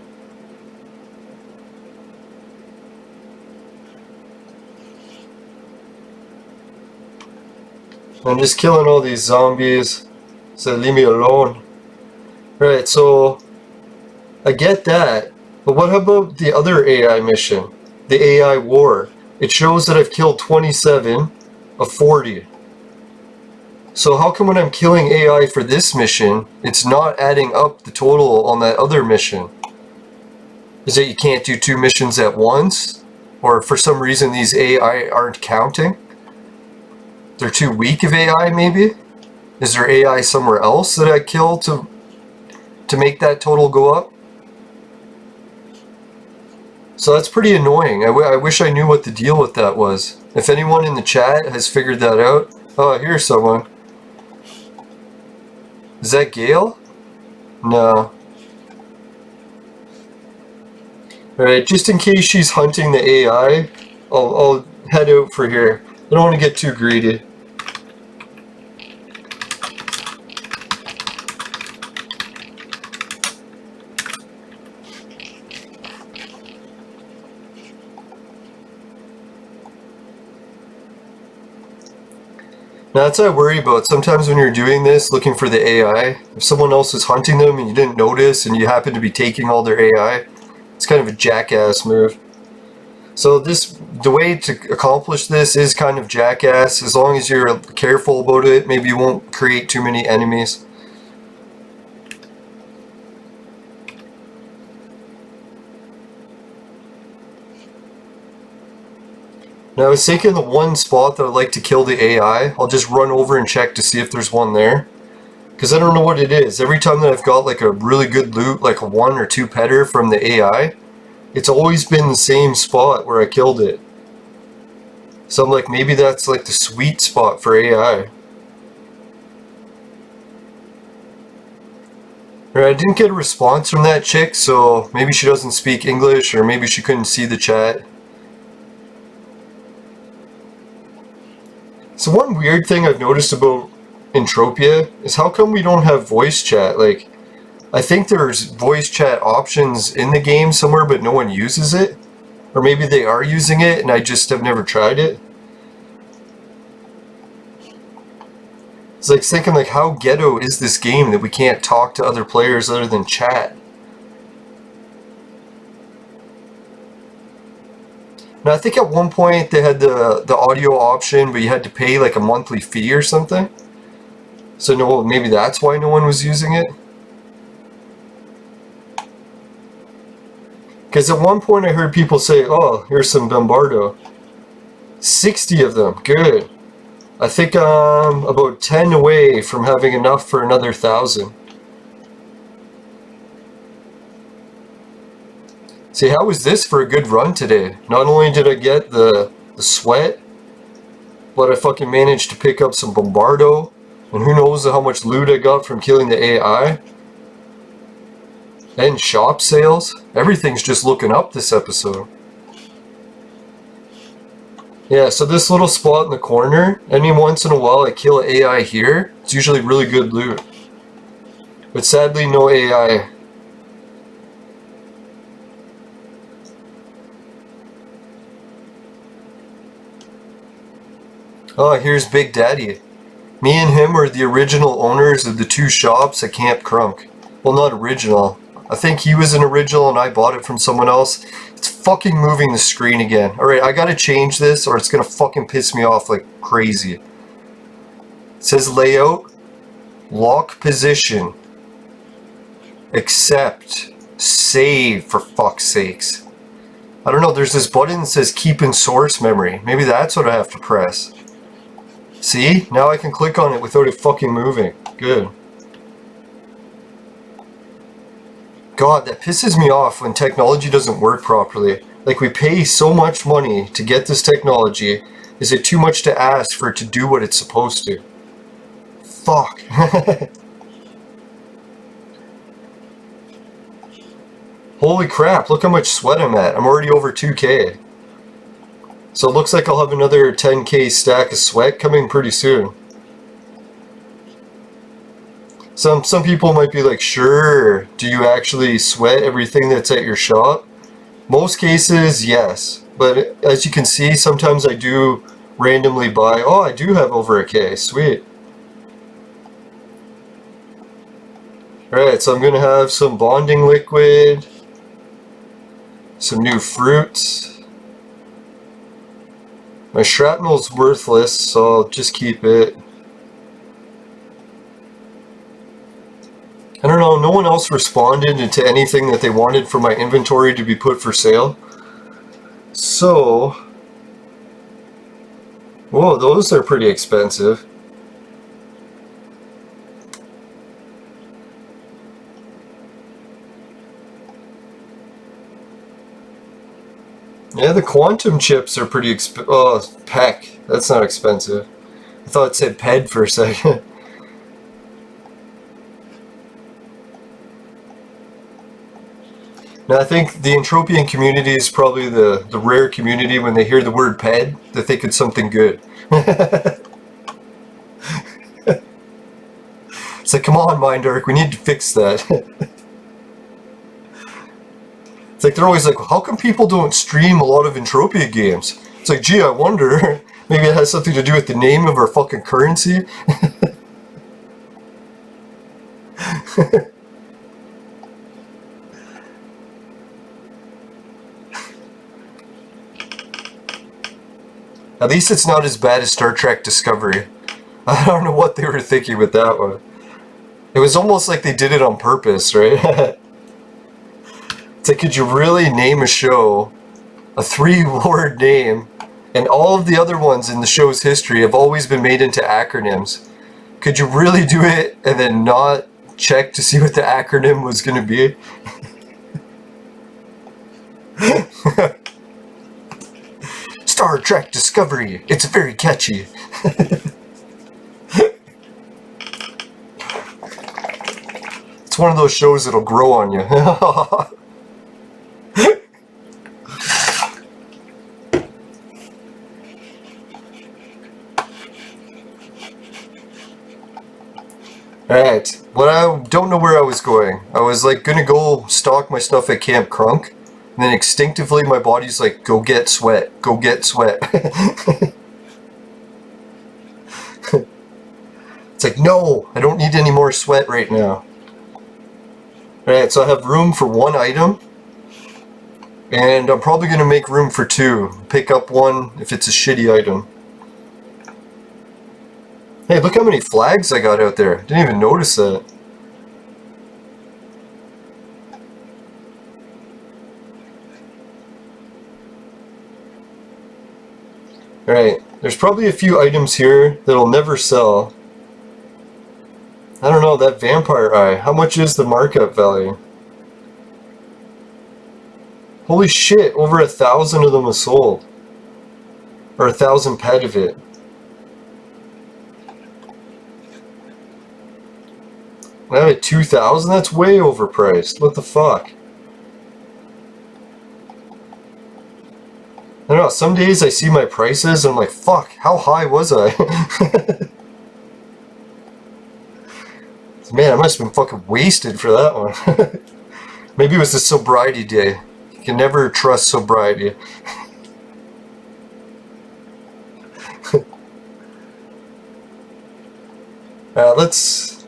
I'm just killing all these zombies, so leave me alone. Right, so I get that, but what about the other AI mission, the AI War? It shows that I've killed 27 of 40. So how come when I'm killing AI for this mission, it's not adding up the total on that other mission? Is it you can't do 2 missions at once? Or for some reason these AI aren't counting? They're too weak of AI maybe? Is there AI somewhere else that I kill to make that total go up? So that's pretty annoying. I wish I knew what the deal with that was. If anyone in the chat has figured that out. Oh, here's someone. Is that Gale? No. Alright, just in case she's hunting the AI, I'll head out for here. I don't want to get too greedy. Now that's what I worry about. Sometimes when you're doing this, looking for the AI, if someone else is hunting them and you didn't notice and you happen to be taking all their AI, it's kind of a jackass move. So the way to accomplish this is kind of jackass. As long as you're careful about it, maybe you won't create too many enemies. Now I was thinking the one spot that I'd like to kill the AI, I'll just run over and check to see if there's one there. Because I don't know what it is. Every time that I've got like a really good loot, like a 1 or 2 petter from the AI, it's always been the same spot where I killed it. So I'm like, maybe that's like the sweet spot for AI. I didn't get a response from that chick, so maybe she doesn't speak English or maybe she couldn't see the chat. So one weird thing I've noticed about Entropia is how come we don't have voice chat? Like, I think there's voice chat options in the game somewhere, but no one uses it. Or maybe they are using it and I just have never tried it. It's like thinking like, how ghetto is this game that we can't talk to other players other than chat? Now I think at one point they had the audio option, but you had to pay like a monthly fee or something. So no, maybe that's why no one was using it. Because at one point I heard people say, oh, here's some Bombardo. 60 of them, good. I think I'm about 10 away from having enough for another 1,000. See, how was this for a good run today? Not only did I get the sweat, but I fucking managed to pick up some Bombardo, and who knows how much loot I got from killing the AI. And shop sales. Everything's just looking up this episode. Yeah, so this little spot in the corner, any once in a while I kill AI here, it's usually really good loot. But sadly, no AI. Oh, here's Big Daddy. Me and him are the original owners of the 2 shops at Camp Crunk. Well, not original. I think he was an original and I bought it from someone else. It's fucking moving the screen again. Alright, I gotta change this or it's gonna fucking piss me off like crazy. It says layout, lock position, accept, save, for fuck's sakes. I don't know, there's this button that says keep in source memory. Maybe that's what I have to press. See? Now I can click on it without it fucking moving. Good. God, that pisses me off when technology doesn't work properly. Like, we pay so much money to get this technology. Is it too much to ask for it to do what it's supposed to? Fuck. Holy crap, look how much sweat I'm at. I'm already over 2k. So it looks like I'll have another 10k stack of sweat coming pretty soon. Some people might be like, sure, do you actually sweat everything that's at your shop? Most cases, yes. But as you can see, sometimes I do randomly buy, oh, I do have over a K, sweet. Alright, so I'm going to have some bonding liquid, some new fruits. My shrapnel's worthless, so I'll just keep it. I don't know, no one else responded to anything that they wanted for my inventory to be put for sale. So, whoa, those are pretty expensive. Yeah, the quantum chips are pretty expensive. Oh, PEC, that's not expensive. I thought it said PED for a second. Now, I think the Entropian community is probably the rare community when they hear the word PED, they think it's something good. It's like, come on, Mindark, we need to fix that. It's like, they're always like, how come people don't stream a lot of Entropia games? It's like, gee, I wonder. Maybe it has something to do with the name of our fucking currency? At least it's not as bad as Star Trek Discovery. I don't know what they were thinking with that one. It was almost like they did it on purpose, right? It's like, could you really name a show a 3-word name, and all of the other ones in the show's history have always been made into acronyms? Could you really do it and then not check to see what the acronym was going to be? Star Trek Discovery. It's very catchy. It's one of those shows that'll grow on you. Alright, well, I don't know where I was going. I was like gonna go stock my stuff at Camp Crunk, and then instinctively my body's like, go get sweat, go get sweat. It's like, no, I don't need any more sweat right now. Alright, so I have room for 1 item, and I'm probably gonna make room for 2. Pick up one if it's a shitty item. Hey, look how many flags I got out there. Didn't even notice that. Alright, there's probably a few items here that'll never sell. I don't know, that vampire eye. How much is the markup value? Holy shit, over 1,000 of them are sold. Or 1,000 PED of it. Now at 2,000? That's way overpriced. What the fuck? I don't know, some days I see my prices and I'm like, fuck, how high was I? Man, I must have been fucking wasted for that one. Maybe it was the sobriety day. You can never trust sobriety. Let's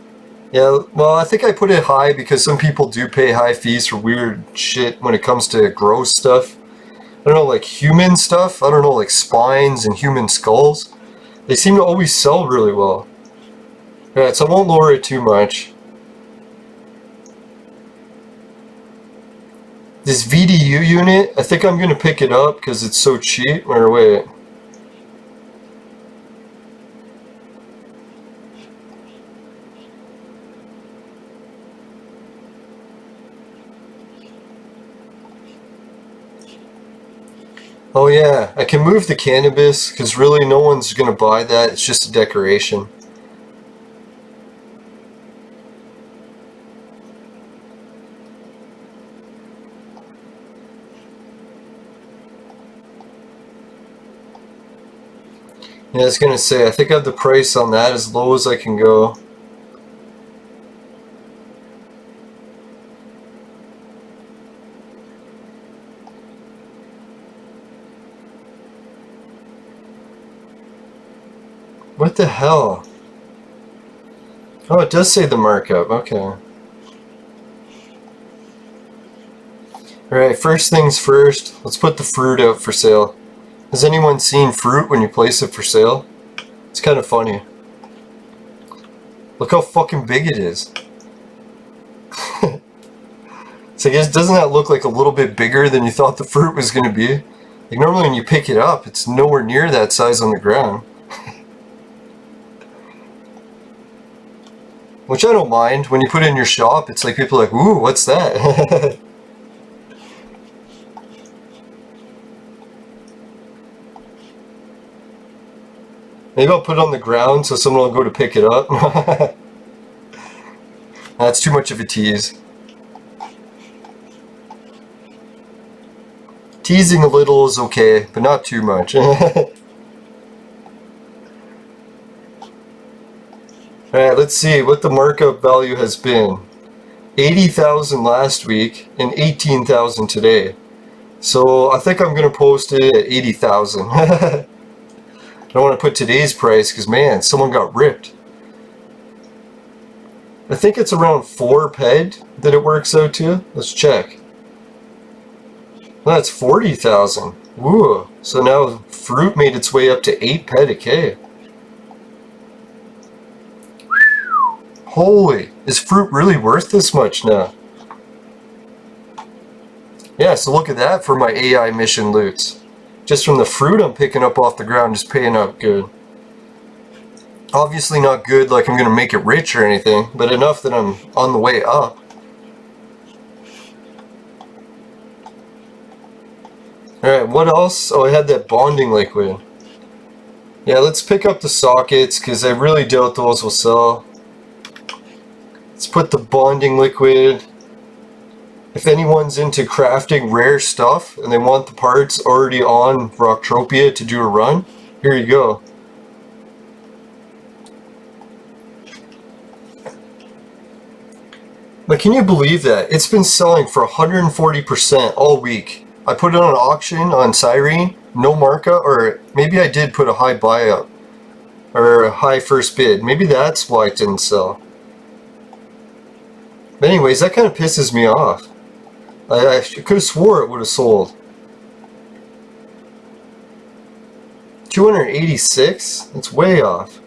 Yeah, well, I think I put it high because some people do pay high fees for weird shit when it comes to gross stuff. I don't know, like human stuff. I don't know, like spines and human skulls. They seem to always sell really well. Alright, so I won't lower it too much. This VDU unit, I think I'm going to pick it up because it's so cheap. Or wait. Oh yeah, I can move the cannabis because really no one's going to buy that. It's just a decoration. Yeah, I was going to say, I think I have the price on that as low as I can go. What the hell? Oh, it does say the markup. Okay. Alright, first things first, let's put the fruit out for sale. Has anyone seen fruit when you place it for sale? It's kind of funny. Look how fucking big it is. So I guess, doesn't that look like a little bit bigger than you thought the fruit was going to be? Like normally when you pick it up, it's nowhere near that size on the ground. Which I don't mind. When you put it in your shop, it's like people are like, ooh, what's that? Maybe I'll put it on the ground so someone will go to pick it up. That's too much of a tease. Teasing a little is okay, but not too much. Alright, let's see what the markup value has been. 80,000 last week and 18,000 today. So I think I'm going to post it at 80,000. I don't want to put today's price because, man, someone got ripped. I think it's around 4 PED that it works out to. Let's check. That's 40,000. Woo. So now fruit made its way up to 8 PED a K. Holy, is fruit really worth this much now? Yeah, so look at that for my AI mission loots. Just from the fruit I'm picking up off the ground, just paying up good. Obviously not good like I'm going to make it rich or anything, but enough that I'm on the way up. Alright, what else? Oh, I had that bonding liquid. Yeah, let's pick up the sockets because I really doubt those will sell. Let's put the bonding liquid. If anyone's into crafting rare stuff and they want the parts already on Rocktropia to do a run, here you go. But can you believe that? It's been selling for 140% all week. I put it on auction on Cyrene, no markup, or maybe I did put a high buyout or a high first bid. Maybe that's why it didn't sell. But anyways, that kind of pisses me off. I could have swore it would have sold. 286? That's way off.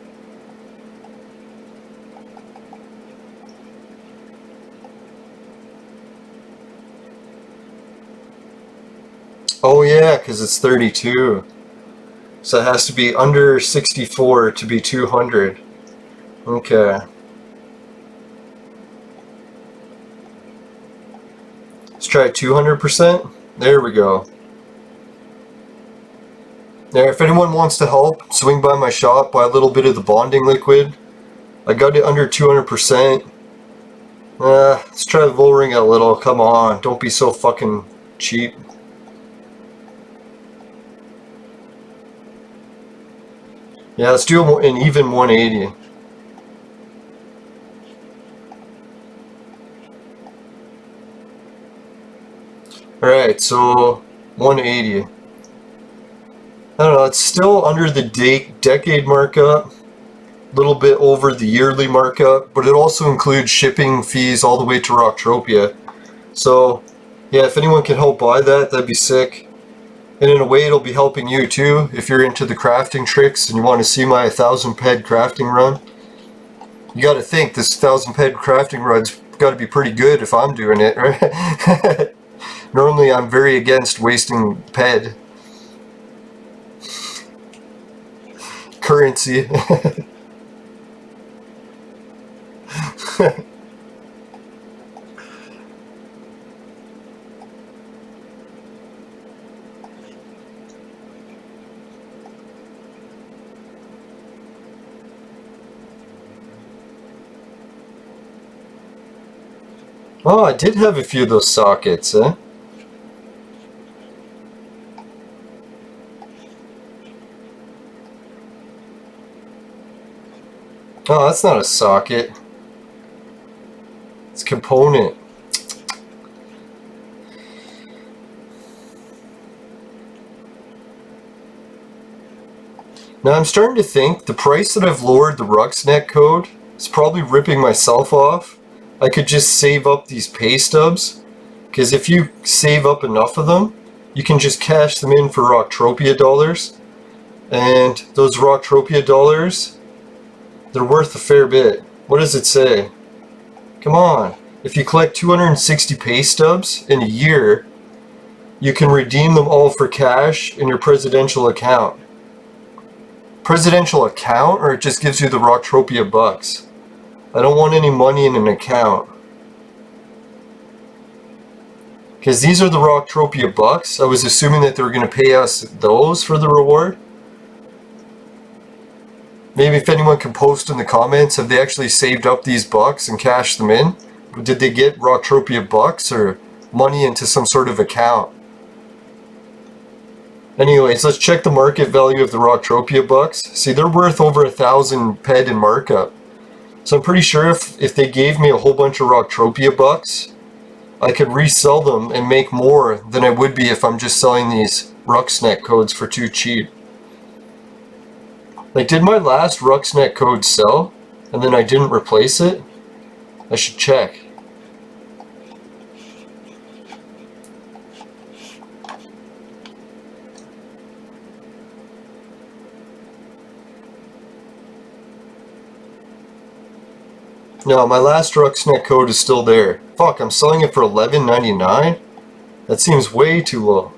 Oh yeah, because it's 32. So it has to be under 64 to be 200. Okay. Let's try 200%. There we go. There, if anyone wants to help, swing by my shop, buy a little bit of the bonding liquid. I got it under 200%. Let's try lowering it a little. Come on, don't be so fucking cheap. Yeah, let's do an even 180. Alright, so 180. I don't know, it's still under the decade markup. a little bit over the yearly markup, but it also includes shipping fees all the way to Rocktropia. So yeah, if anyone can help buy that, that'd be sick. And in a way, it'll be helping you too, if you're into the crafting tricks and you want to see my 1000 PED crafting run. You gotta think, this 1000 PED crafting run's gotta be pretty good if I'm doing it, right? Normally I'm very against wasting PED. Currency. Oh, I did have a few of those sockets, eh? Oh, that's not a socket. It's a component. Now I'm starting to think the price that I've lowered the Ruxnet code is probably ripping myself off. I could just save up these pay stubs, because if you save up enough of them, you can just cash them in for Rocktropia dollars, and those Rocktropia dollars, they're worth a fair bit. What does it say? Come on. If you collect 260 pay stubs in a year, you can redeem them all for cash in your presidential account. Presidential account, or it just gives you the Rocktropia bucks? I don't want any money in an account. Because these are the Rocktropia bucks. I was assuming that they were going to pay us those for the reward. Maybe if anyone can post in the comments, have they actually saved up these bucks and cashed them in? Did they get Rocktropia bucks or money into some sort of account? Anyways, let's check the market value of the Rocktropia bucks. See, they're worth over 1000 PED in markup. So I'm pretty sure if they gave me a whole bunch of Rocktropia bucks, I could resell them and make more than I would be if I'm just selling these Ruxnet codes for too cheap. Like, did my last Ruxnet code sell and then I didn't replace it? I should check. No, my last Ruxnet code is still there. Fuck, I'm selling it for $11.99? That seems way too low.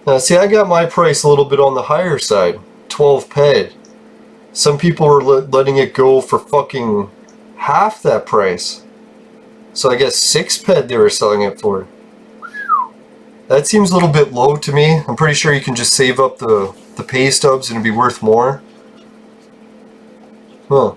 Now, see, I got my price a little bit on the higher side. 12 PED. Some people were letting it go for fucking half that price. So I guess 6 PED they were selling it for. That seems a little bit low to me. I'm pretty sure you can just save up the pay stubs and it'd be worth more. Huh.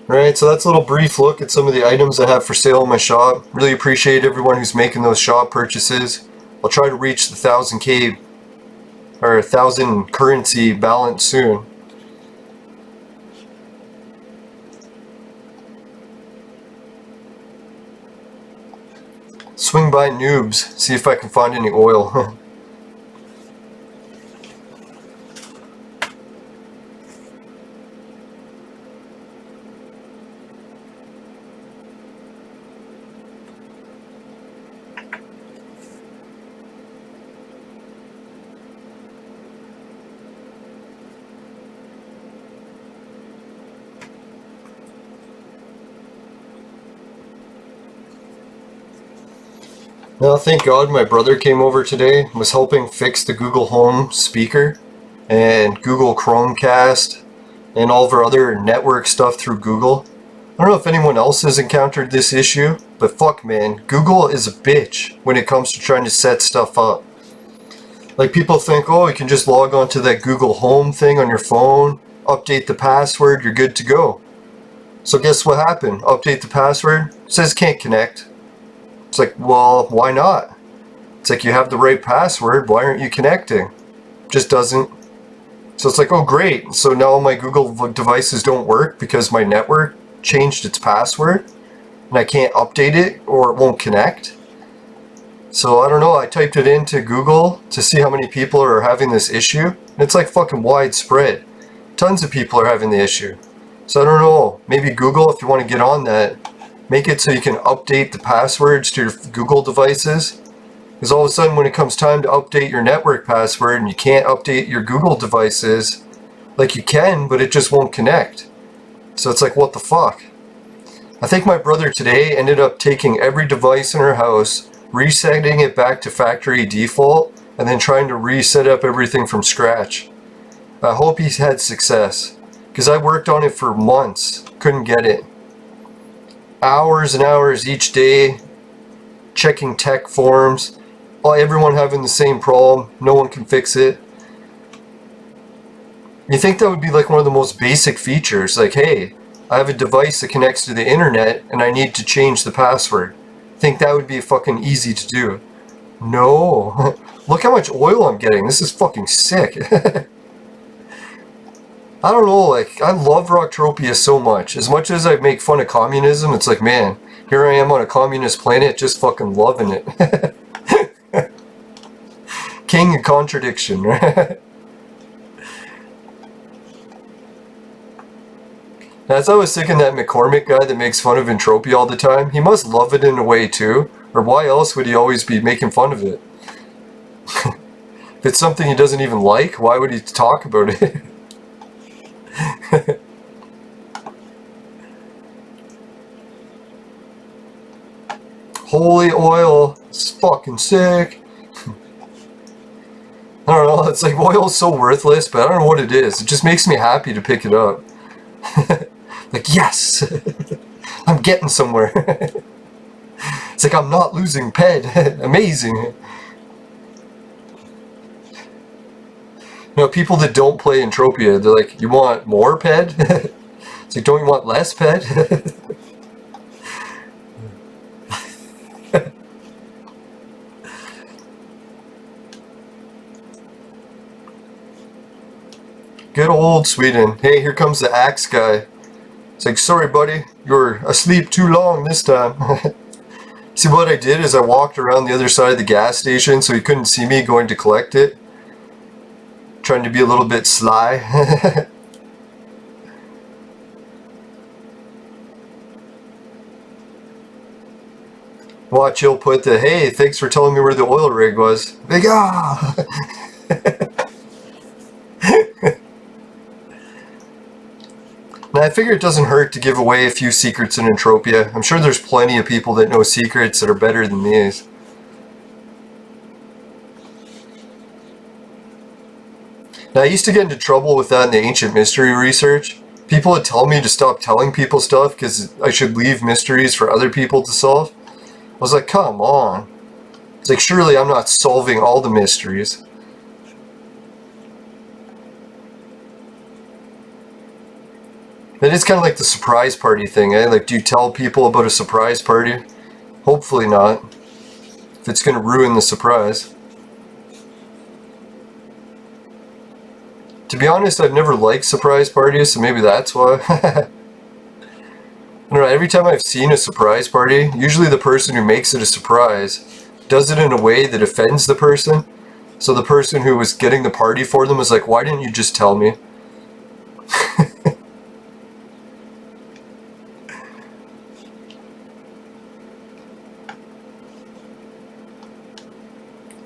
Alright, so that's a little brief look at some of the items I have for sale in my shop. Really appreciate everyone who's making those shop purchases. I'll try to reach the 1000k or 1000 currency balance soon. Swing by Noobs, see if I can find any oil. Now, thank God my brother came over today, was helping fix the Google Home speaker and Google Chromecast and all of our other network stuff through Google. I don't know if anyone else has encountered this issue, but fuck man, Google is a bitch when it comes to trying to set stuff up. Like, people think, oh, you can just log on to that Google Home thing on your phone, update the password, you're good to go. So guess what happened? Update the password, it says can't connect. It's like, well, why not? It's like, you have the right password, why aren't you connecting? Just doesn't. So it's like, oh great, so now my Google devices don't work because my network changed its password? and I can't update it or it won't connect. So I don't know, I typed it into Google to see how many people are having this issue, and it's like fucking widespread. Tons of people are having the issue. So I don't know, maybe Google, if you want to get on that, make it so you can update the passwords to your Google devices. Because all of a sudden when it comes time to update your network password and you can't update your Google devices, like you can, but it just won't connect. So it's like, what the fuck? I think my brother today ended up taking every device in our house, resetting it back to factory default, and then trying to reset up everything from scratch. I hope he's had success, because I worked on it for months, couldn't get it. Hours and hours each day, checking tech forums, everyone having the same problem, no one can fix it. You think that would be like one of the most basic features, like, hey, I have a device that connects to the internet and I need to change the password. Think that would be fucking easy to do. No. Look how much oil I'm getting. This is fucking sick. I don't know, like, I love Rocktropia so much. As much as I make fun of communism, it's like, man, here I am on a communist planet just fucking loving it. King of contradiction, right? As I was thinking, that McCormick guy that makes fun of Entropia all the time, he must love it in a way too, or why else would he always be making fun of it? If it's something he doesn't even like, why would he talk about it? Holy oil, it's fucking sick. I don't know, it's like oil's so worthless, but I don't know what it is. It just makes me happy to pick it up. Like, yes! I'm getting somewhere. It's like I'm not losing PED. Amazing. You know, people that don't play Entropia, they're like, you want more PED? It's like, don't you want less PED? Good old Sweden. Hey, here comes the axe guy. It's like, sorry buddy, you were asleep too long this time. See, what I did is I walked around the other side of the gas station so he couldn't see me going to collect it. Trying to be a little bit sly. Watch, he'll put the, hey, thanks for telling me where the oil rig was. Big ah! Now, I figure it doesn't hurt to give away a few secrets in Entropia. I'm sure there's plenty of people that know secrets that are better than these. Now, I used to get into trouble with that in the ancient mystery research. People would tell me to stop telling people stuff because I should leave mysteries for other people to solve. I was like, come on. It's like, surely I'm not solving all the mysteries. It is kind of like the surprise party thing, eh? Like, do you tell people about a surprise party? Hopefully not. If it's going to ruin the surprise. To be honest, I've never liked surprise parties, so maybe that's why. I don't know, every time I've seen a surprise party, usually the person who makes it a surprise does it in a way that offends the person. So the person who was getting the party for them was like, why didn't you just tell me?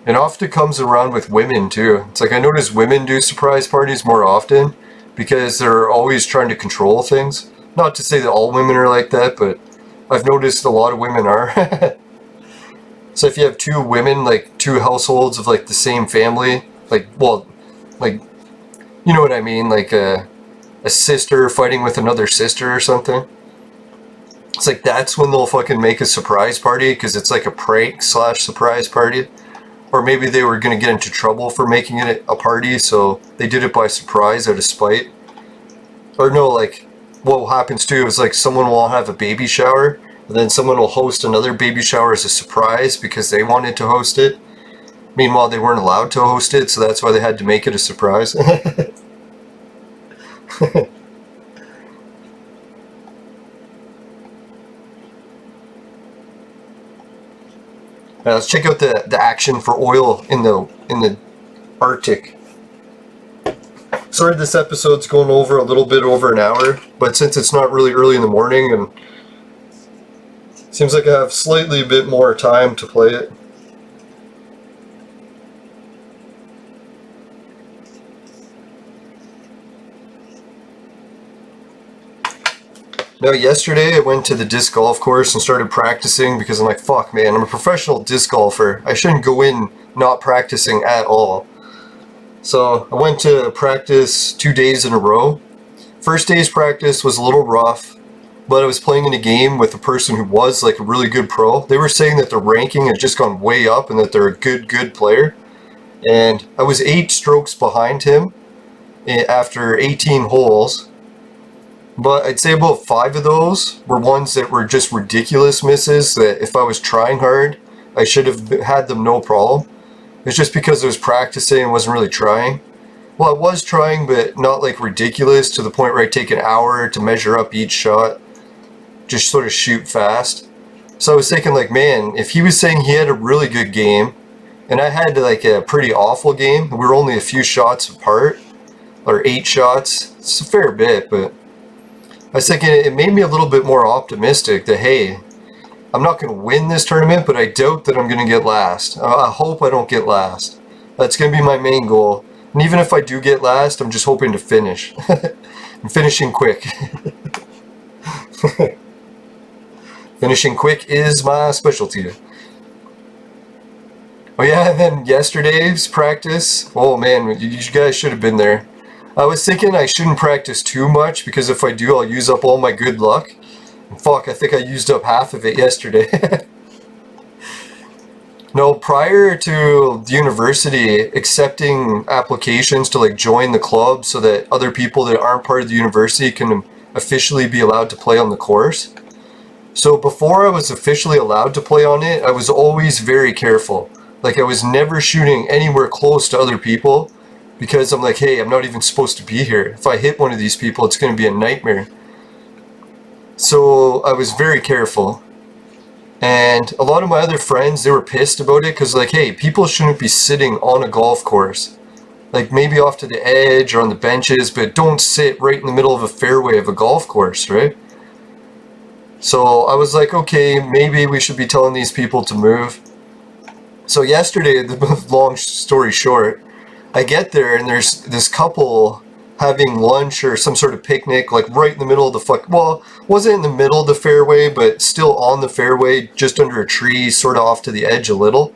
It often comes around with women too. It's like I notice women do surprise parties more often because they're always trying to control things. Not to say that all women are like that, but I've noticed a lot of women are. So if you have two women, like two households of like the same family, like, well, like, you know what I mean? Like a sister fighting with another sister or something. It's like that's when they'll fucking make a surprise party because it's like a prank / surprise party. Or maybe they were going to get into trouble for making it a party, so they did it by surprise out of spite. Or no, like, what happens too is like someone will have a baby shower, and then someone will host another baby shower as a surprise because they wanted to host it. Meanwhile, they weren't allowed to host it, so that's why they had to make it a surprise. Let's check out the action for oil in the Arctic. Sorry this episode's going over a little bit over an hour, but since it's not really early in the morning and seems like I have slightly a bit more time to play it. Now yesterday I went to the disc golf course and started practicing because I'm like, fuck man, I'm a professional disc golfer. I shouldn't go in not practicing at all. So I went to practice 2 days in a row. First day's practice was a little rough, but I was playing in a game with a person who was like a really good pro. They were saying that their ranking had just gone way up and that they're a good player. And I was 8 strokes behind him after 18 holes. But I'd say about 5 of those were ones that were just ridiculous misses that if I was trying hard, I should have had them no problem. It's just because I was practicing and wasn't really trying. Well, I was trying, but not like ridiculous to the point where I take an hour to measure up each shot. Just sort of shoot fast. So I was thinking like, man, if he was saying he had a really good game, and I had like a pretty awful game, we were only a few shots apart, or 8 shots, it's a fair bit, but I was thinking it made me a little bit more optimistic that, hey, I'm not going to win this tournament, but I doubt that I'm going to get last. I hope I don't get last. That's going to be my main goal. And even if I do get last, I'm just hoping to finish. And finishing quick. Finishing quick is my specialty. Oh yeah, and then yesterday's practice, oh man, you guys should have been there. I was thinking I shouldn't practice too much because if I do, I'll use up all my good luck. Fuck, I think I used up half of it yesterday. No, prior to the university accepting applications to like join the club so that other people that aren't part of the university can officially be allowed to play on the course. So before I was officially allowed to play on it, I was always very careful. Like I was never shooting anywhere close to other people because I'm like, hey, I'm not even supposed to be here. If I hit one of these people, it's going to be a nightmare. So I was very careful. And a lot of my other friends, they were pissed about it because like, hey, people shouldn't be sitting on a golf course. Like maybe off to the edge or on the benches, but don't sit right in the middle of a fairway of a golf course, right? So I was like, okay, maybe we should be telling these people to move. So yesterday, the long story short, I get there and there's this couple having lunch or some sort of picnic, like right in the middle of the well, wasn't in the middle of the fairway, but still on the fairway, just under a tree, sort of off to the edge a little.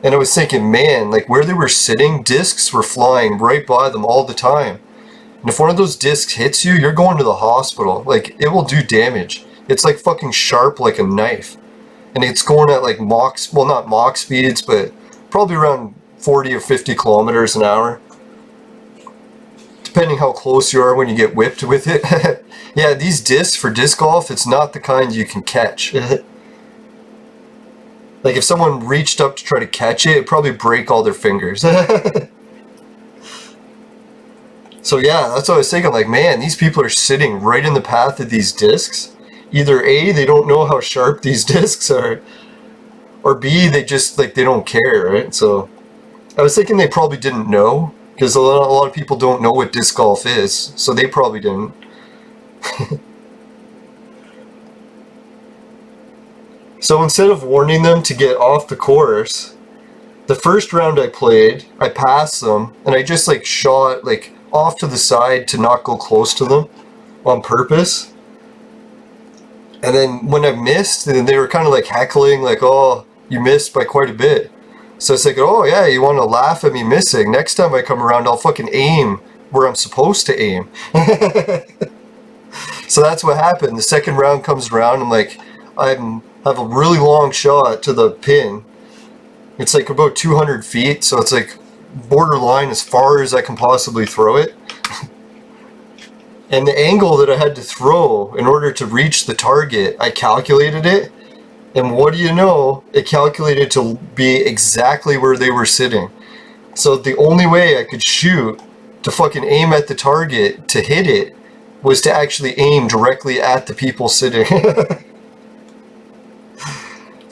And I was thinking, man, like where they were sitting, discs were flying right by them all the time. And if one of those discs hits you, you're going to the hospital. Like, it will do damage. It's like fucking sharp like a knife. And it's going at like well not Mach speeds, but probably around 40 or 50 kilometers an hour. Depending how close you are when you get whipped with it. Yeah, these discs for disc golf, it's not the kind you can catch. Like if someone reached up to try to catch it, it'd probably break all their fingers. So yeah, that's what I was thinking, like, man, these people are sitting right in the path of these discs. Either A, they don't know how sharp these discs are, or B, they just, like, they don't care, right? So I was thinking they probably didn't know, because a lot of people don't know what disc golf is, so they probably didn't. So instead of warning them to get off the course, the first round I played, I passed them, and I just like shot like off to the side to not go close to them on purpose. And then when I missed, then they were kind of like heckling, like, oh, you missed by quite a bit. So it's like, oh yeah, you want to laugh at me missing? Next time I come around, I'll fucking aim where I'm supposed to aim. So that's what happened. The second round comes around, I'm like, I have a really long shot to the pin. It's like about 200 feet, so it's like borderline as far as I can possibly throw it. And the angle that I had to throw in order to reach the target, I calculated it. And what do you know? It calculated to be exactly where they were sitting. So the only way I could shoot to fucking aim at the target to hit it was to actually aim directly at the people sitting.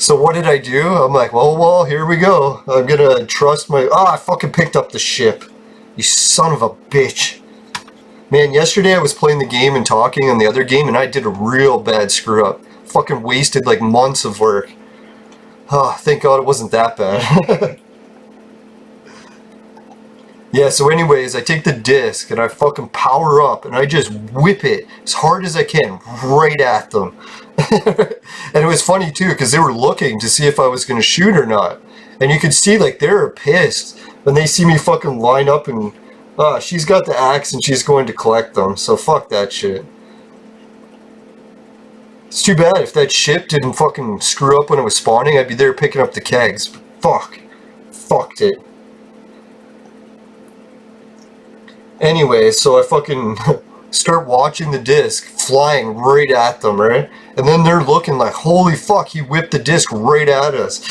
So what did I do? I'm like, well, here we go. I'm gonna trust my... I fucking picked up the ship. You son of a bitch. Man, yesterday I was playing the game and talking on the other game, and I did a real bad screw up. Fucking wasted like months of work. Oh, thank God it wasn't that bad. Yeah, so anyways, I take the disc and I fucking power up and I just whip it as hard as I can right at them. And it was funny too, because they were looking to see if I was going to shoot or not. And you could see like they were pissed when they see me fucking line up and she's got the axe and she's going to collect them. So fuck that shit. It's too bad if that ship didn't fucking screw up when it was spawning, I'd be there picking up the kegs. Fuck. Fucked it. Anyway, so I fucking start watching the disc flying right at them, right? And then they're looking like, holy fuck, he whipped the disc right at us.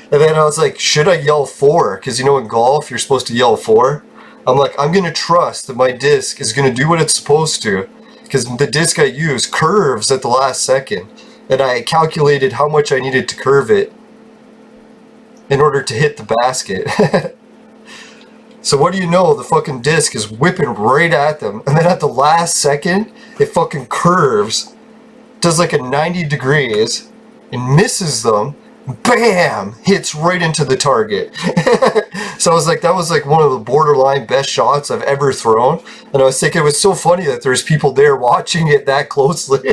And then I was like, should I yell 4? Because you know in golf, you're supposed to yell 4. I'm like, I'm going to trust that my disc is going to do what it's supposed to. Because the disc I use curves at the last second. And I calculated how much I needed to curve it in order to hit the basket. So what do you know, the fucking disc is whipping right at them, and then at the last second, it fucking curves, does like a 90 degrees, and misses them, BAM! Hits right into the target. So I was like, that was like one of the borderline best shots I've ever thrown, and I was thinking it was so funny that there's people there watching it that closely.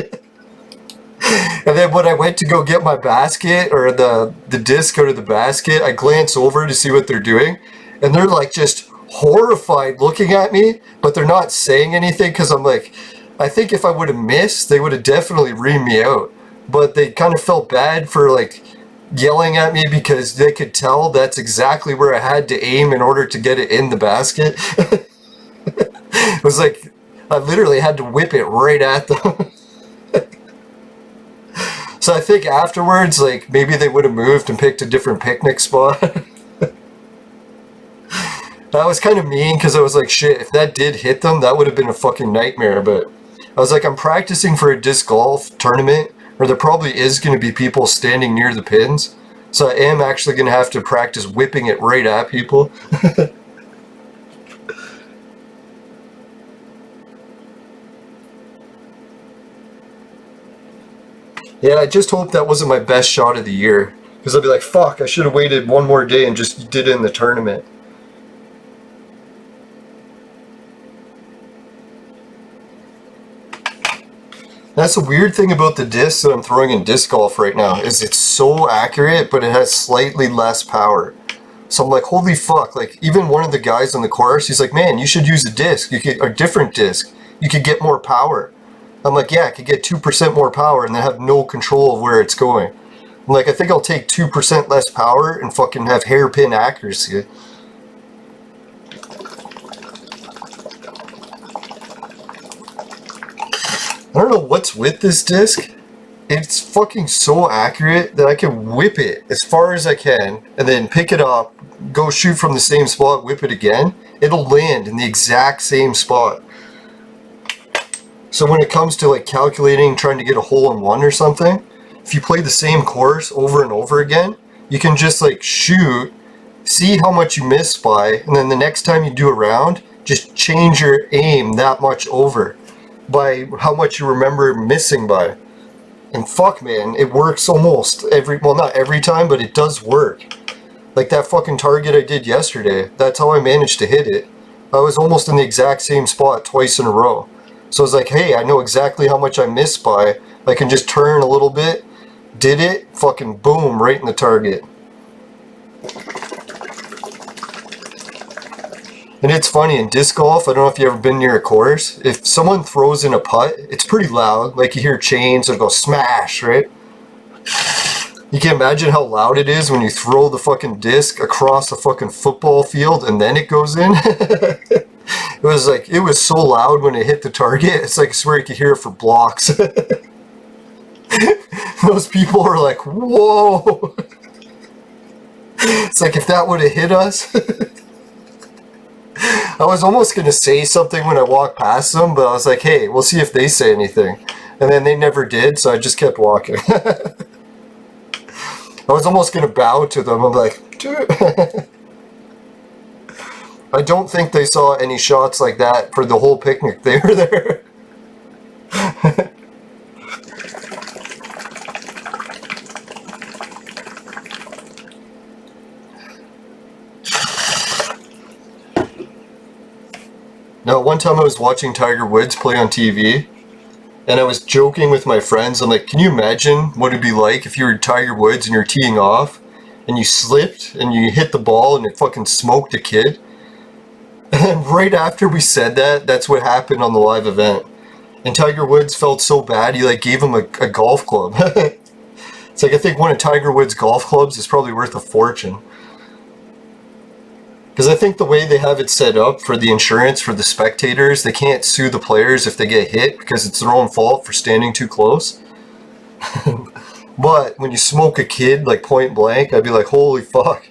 And then when I went to go get my basket, or the disc out of the basket, I glance over to see what they're doing. And they're like just horrified looking at me, but they're not saying anything because I'm like, I think if I would have missed, they would have definitely reamed me out. But they kind of felt bad for like yelling at me because they could tell that's exactly where I had to aim in order to get it in the basket. It was like, I literally had to whip it right at them. So I think afterwards, like maybe they would have moved and picked a different picnic spot. That was kind of mean because I was like, shit, if that did hit them, that would have been a fucking nightmare. But I was like, I'm practicing for a disc golf tournament where there probably is going to be people standing near the pins. So I am actually going to have to practice whipping it right at people. Yeah, I just hope that wasn't my best shot of the year. Because I'll be like, fuck, I should have waited one more day and just did it in the tournament. That's the weird thing about the disc that I'm throwing in disc golf right now, is it's so accurate, but it has slightly less power. So I'm like, holy fuck, like even one of the guys on the course, he's like, man, you should use a disc, a different disc. You could get more power. I'm like, yeah, I could get 2% more power and then have no control of where it's going. I'm like, I think I'll take 2% less power and fucking have hairpin accuracy. I don't know what's with this disc. It's fucking so accurate that I can whip it as far as I can and then pick it up, go shoot from the same spot, whip it again. It'll land in the exact same spot. So when it comes to like calculating, trying to get a hole in one or something, if you play the same course over and over again, you can just like shoot, see how much you miss by, and then the next time you do a round, just change your aim that much over by how much you remember missing by. And fuck man, it works almost every, well not every time, but it does work. Like that fucking target I did yesterday, that's how I managed to hit it. I was almost in the exact same spot twice in a row. So I was like, hey, I know exactly how much I missed by. I can just turn a little bit, did it, fucking boom, right in the target. And it's funny, in disc golf, I don't know if you've ever been near a course, if someone throws in a putt, it's pretty loud, like you hear chains that go smash, right? You can imagine how loud it is when you throw the fucking disc across the fucking football field and then it goes in. It was like, it was so loud when it hit the target, it's like I swear you could hear it for blocks. Those people are like, whoa! It's like if that would have hit us. I was almost going to say something when I walked past them, but I was like, hey, we'll see if they say anything. And then they never did, so I just kept walking. I was almost gonna bow to them. I'm like, dude. I don't think they saw any shots like that for the whole picnic they were there. Now, one time I was watching Tiger Woods play on TV, and I was joking with my friends. I'm like, can you imagine what it'd be like if you were Tiger Woods and you're teeing off, and you slipped, and you hit the ball, and it fucking smoked a kid? And then right after we said that, that's what happened on the live event. And Tiger Woods felt so bad, he like gave him a golf club. It's like, I think one of Tiger Woods' golf clubs is probably worth a fortune. Because I think the way they have it set up for the insurance for the spectators, they can't sue the players if they get hit because it's their own fault for standing too close. But when you smoke a kid like point blank, I'd be like, holy fuck.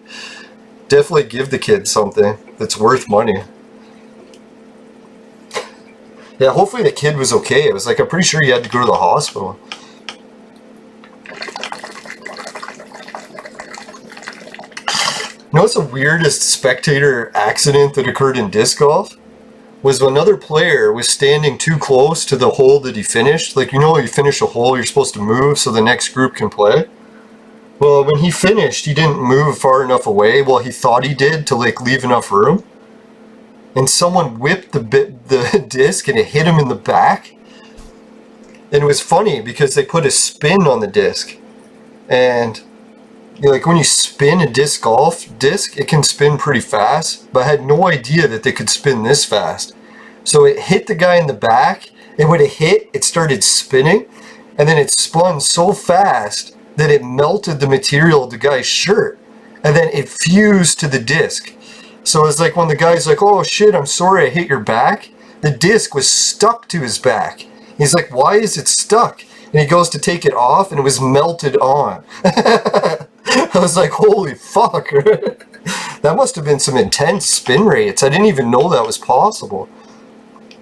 Definitely give the kid something that's worth money. Yeah, hopefully the kid was okay. It was like, I'm pretty sure he had to go to the hospital. You know what's the weirdest spectator accident that occurred in disc golf? Was when another player was standing too close to the hole that he finished. Like, you know, you finish a hole, you're supposed to move so the next group can play. Well, when he finished, he didn't move far enough away. Well, he thought he did to like leave enough room. And someone whipped the disc and it hit him in the back. And it was funny because they put a spin on the disc. And like when you spin a disc golf disc, it can spin pretty fast. But I had no idea that they could spin this fast. So it hit the guy in the back. And when it hit, it started spinning. And then it spun so fast that it melted the material of the guy's shirt. And then it fused to the disc. So it's like when the guy's like, oh shit, I'm sorry I hit your back. The disc was stuck to his back. He's like, why is it stuck? And he goes to take it off and it was melted on. I was like, holy fuck. That must have been some intense spin rates. I didn't even know that was possible.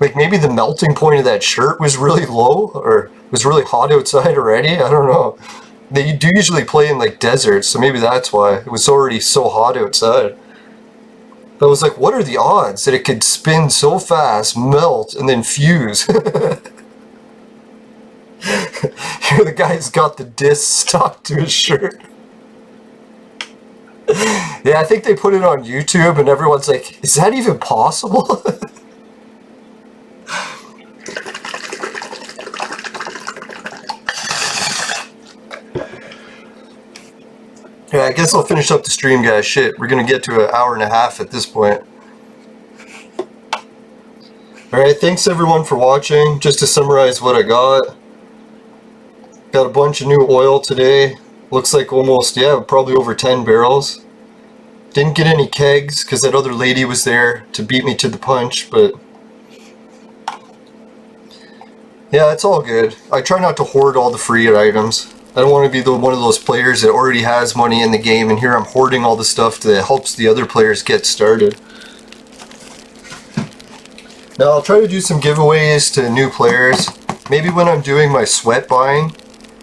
Like maybe the melting point of that shirt was really low or was really hot outside already. I don't know. They do usually play in like deserts, so maybe that's why. It was already so hot outside. I was like, what are the odds that it could spin so fast, melt, and then fuse? Here the guy's got the disc stuck to his shirt. Yeah, I think they put it on YouTube and everyone's like, is that even possible? Yeah, I guess I'll finish up the stream, guys. Shit, we're gonna get to an hour and a half at this point. Alright, thanks everyone for watching. Just to summarize what I got. Got a bunch of new oil today. Looks like almost, yeah, probably over 10 barrels. Didn't get any kegs because that other lady was there to beat me to the punch, but yeah, it's all good. I try not to hoard all the free items. I don't want to be one of those players that already has money in the game and here I'm hoarding all the stuff that helps the other players get started. Now I'll try to do some giveaways to new players. Maybe when I'm doing my sweat buying.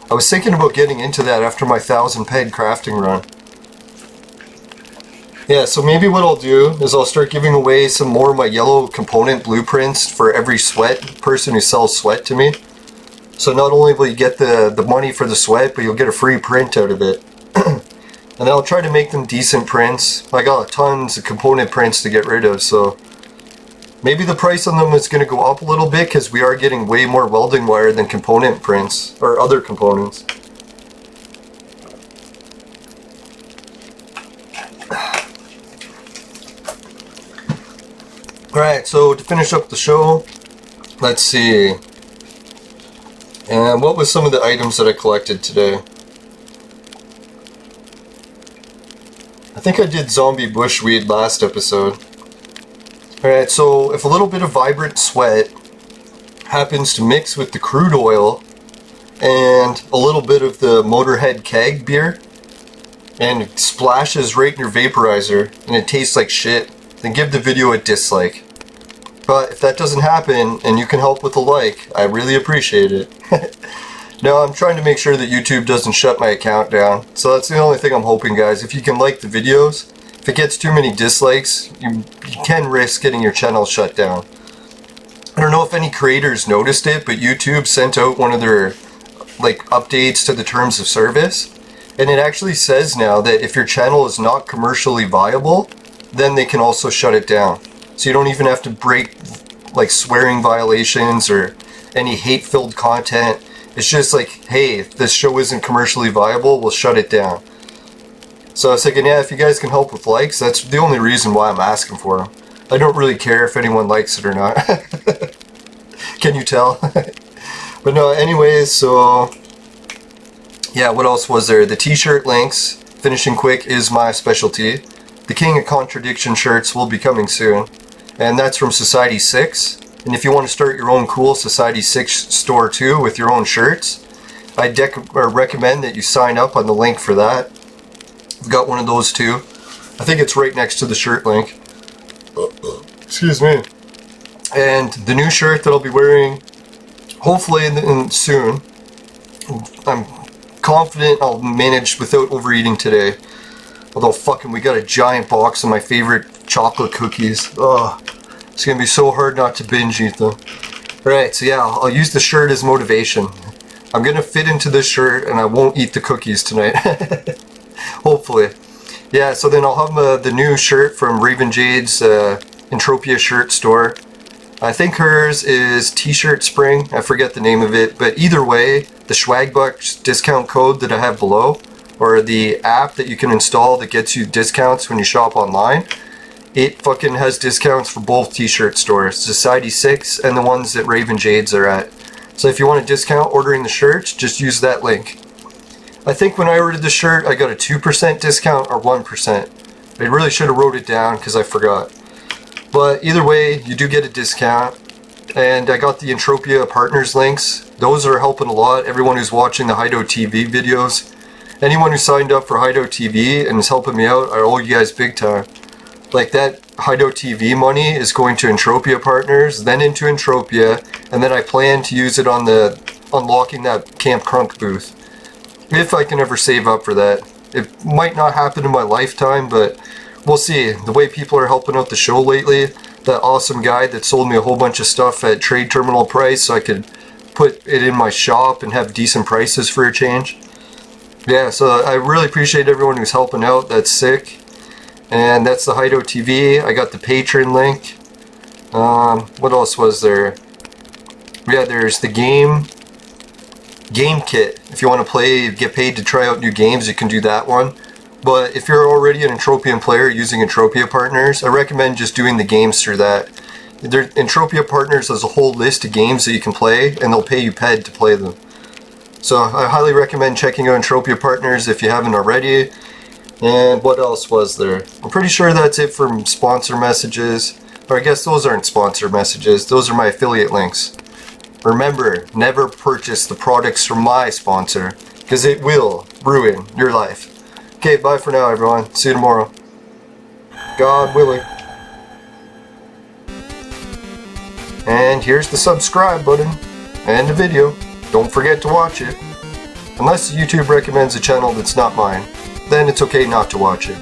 I was thinking about getting into that after my 1000 PED crafting run. Yeah, so maybe what I'll do is I'll start giving away some more of my yellow component blueprints for every sweat person who sells sweat to me. So not only will you get the money for the sweat, but you'll get a free print out of it. And I'll try to make them decent prints. I got tons of component prints to get rid of, so maybe the price on them is going to go up a little bit because we are getting way more welding wire than component prints or other components. Alright, so to finish up the show, let's see. And what was some of the items that I collected today? I think I did zombie bushweed last episode. Alright, so if a little bit of vibrant sweat happens to mix with the crude oil and a little bit of the Motorhead keg beer and it splashes right in your vaporizer and it tastes like shit, then give the video a dislike. But if that doesn't happen and you can help with a like, I really appreciate it. No, I'm trying to make sure that YouTube doesn't shut my account down. So that's the only thing I'm hoping, guys. If you can like the videos, if it gets too many dislikes, you can risk getting your channel shut down. I don't know if any creators noticed it, but YouTube sent out one of their updates to the terms of service. And it actually says now that if your channel is not commercially viable, then they can also shut it down. So you don't even have to break swearing violations or any hate-filled content. It's just hey, if this show isn't commercially viable, we'll shut it down. So I was thinking, yeah, if you guys can help with likes, that's the only reason why I'm asking for them. I don't really care if anyone likes it or not. Can you tell? But no, anyways, so yeah, what else was there? The t-shirt links, finishing quick is my specialty. The King of Contradiction shirts will be coming soon. And that's from Society 6. And if you want to start your own cool Society 6 store too with your own shirts, I recommend that you sign up on the link for that. I've got one of those too. I think it's right next to the shirt link. Excuse me. And the new shirt that I'll be wearing, hopefully soon. I'm confident I'll manage without overeating today. Although fucking we got a giant box of my favorite chocolate cookies. Ugh. It's gonna be so hard not to binge eat them. Alright, so yeah, I'll use the shirt as motivation. I'm gonna fit into this shirt and I won't eat the cookies tonight. Hopefully. Yeah, so then I'll have the new shirt from Raven Jade's Entropia shirt store. I think hers is T-shirt Spring. I forget the name of it. But either way, the Swagbucks discount code that I have below, or the app that you can install that gets you discounts when you shop online, it fucking has discounts for both t-shirt stores, Society 6 and the ones that Raven Jade's are at. So if you want a discount ordering the shirts, just use that link. I think when I ordered the shirt, I got a 2% discount or 1%. I really should have wrote it down because I forgot. But either way, you do get a discount. And I got the Entropia partners links. Those are helping a lot. Everyone who's watching the Hideout TV videos. Anyone who signed up for Hideout TV and is helping me out, I owe you guys big time. That Hideout TV money is going to Entropia partners, then into Entropia, and then I plan to use it on the unlocking that Camp Crunk booth. If I can ever save up for that. It might not happen in my lifetime, but we'll see. The way people are helping out the show lately, that awesome guy that sold me a whole bunch of stuff at trade terminal price so I could put it in my shop and have decent prices for a change. Yeah, so I really appreciate everyone who's helping out. That's sick. And that's the Hideout TV. I got the Patreon link. What else was there? Yeah, there's the GameKit. If you want to get paid to try out new games, you can do that one. But if you're already an Entropian player using Entropia Partners, I recommend just doing the games through that. Entropia Partners has a whole list of games that you can play, and they'll pay you PED to play them. So I highly recommend checking out Entropia Partners if you haven't already. And what else was there? I'm pretty sure that's it from sponsor messages. Or I guess those aren't sponsor messages. Those are my affiliate links. Remember, never purchase the products from my sponsor, because it will ruin your life. Okay, bye for now, everyone. See you tomorrow. God willing. And here's the subscribe button. And the video. Don't forget to watch it. Unless YouTube recommends a channel that's not mine, then it's okay not to watch it.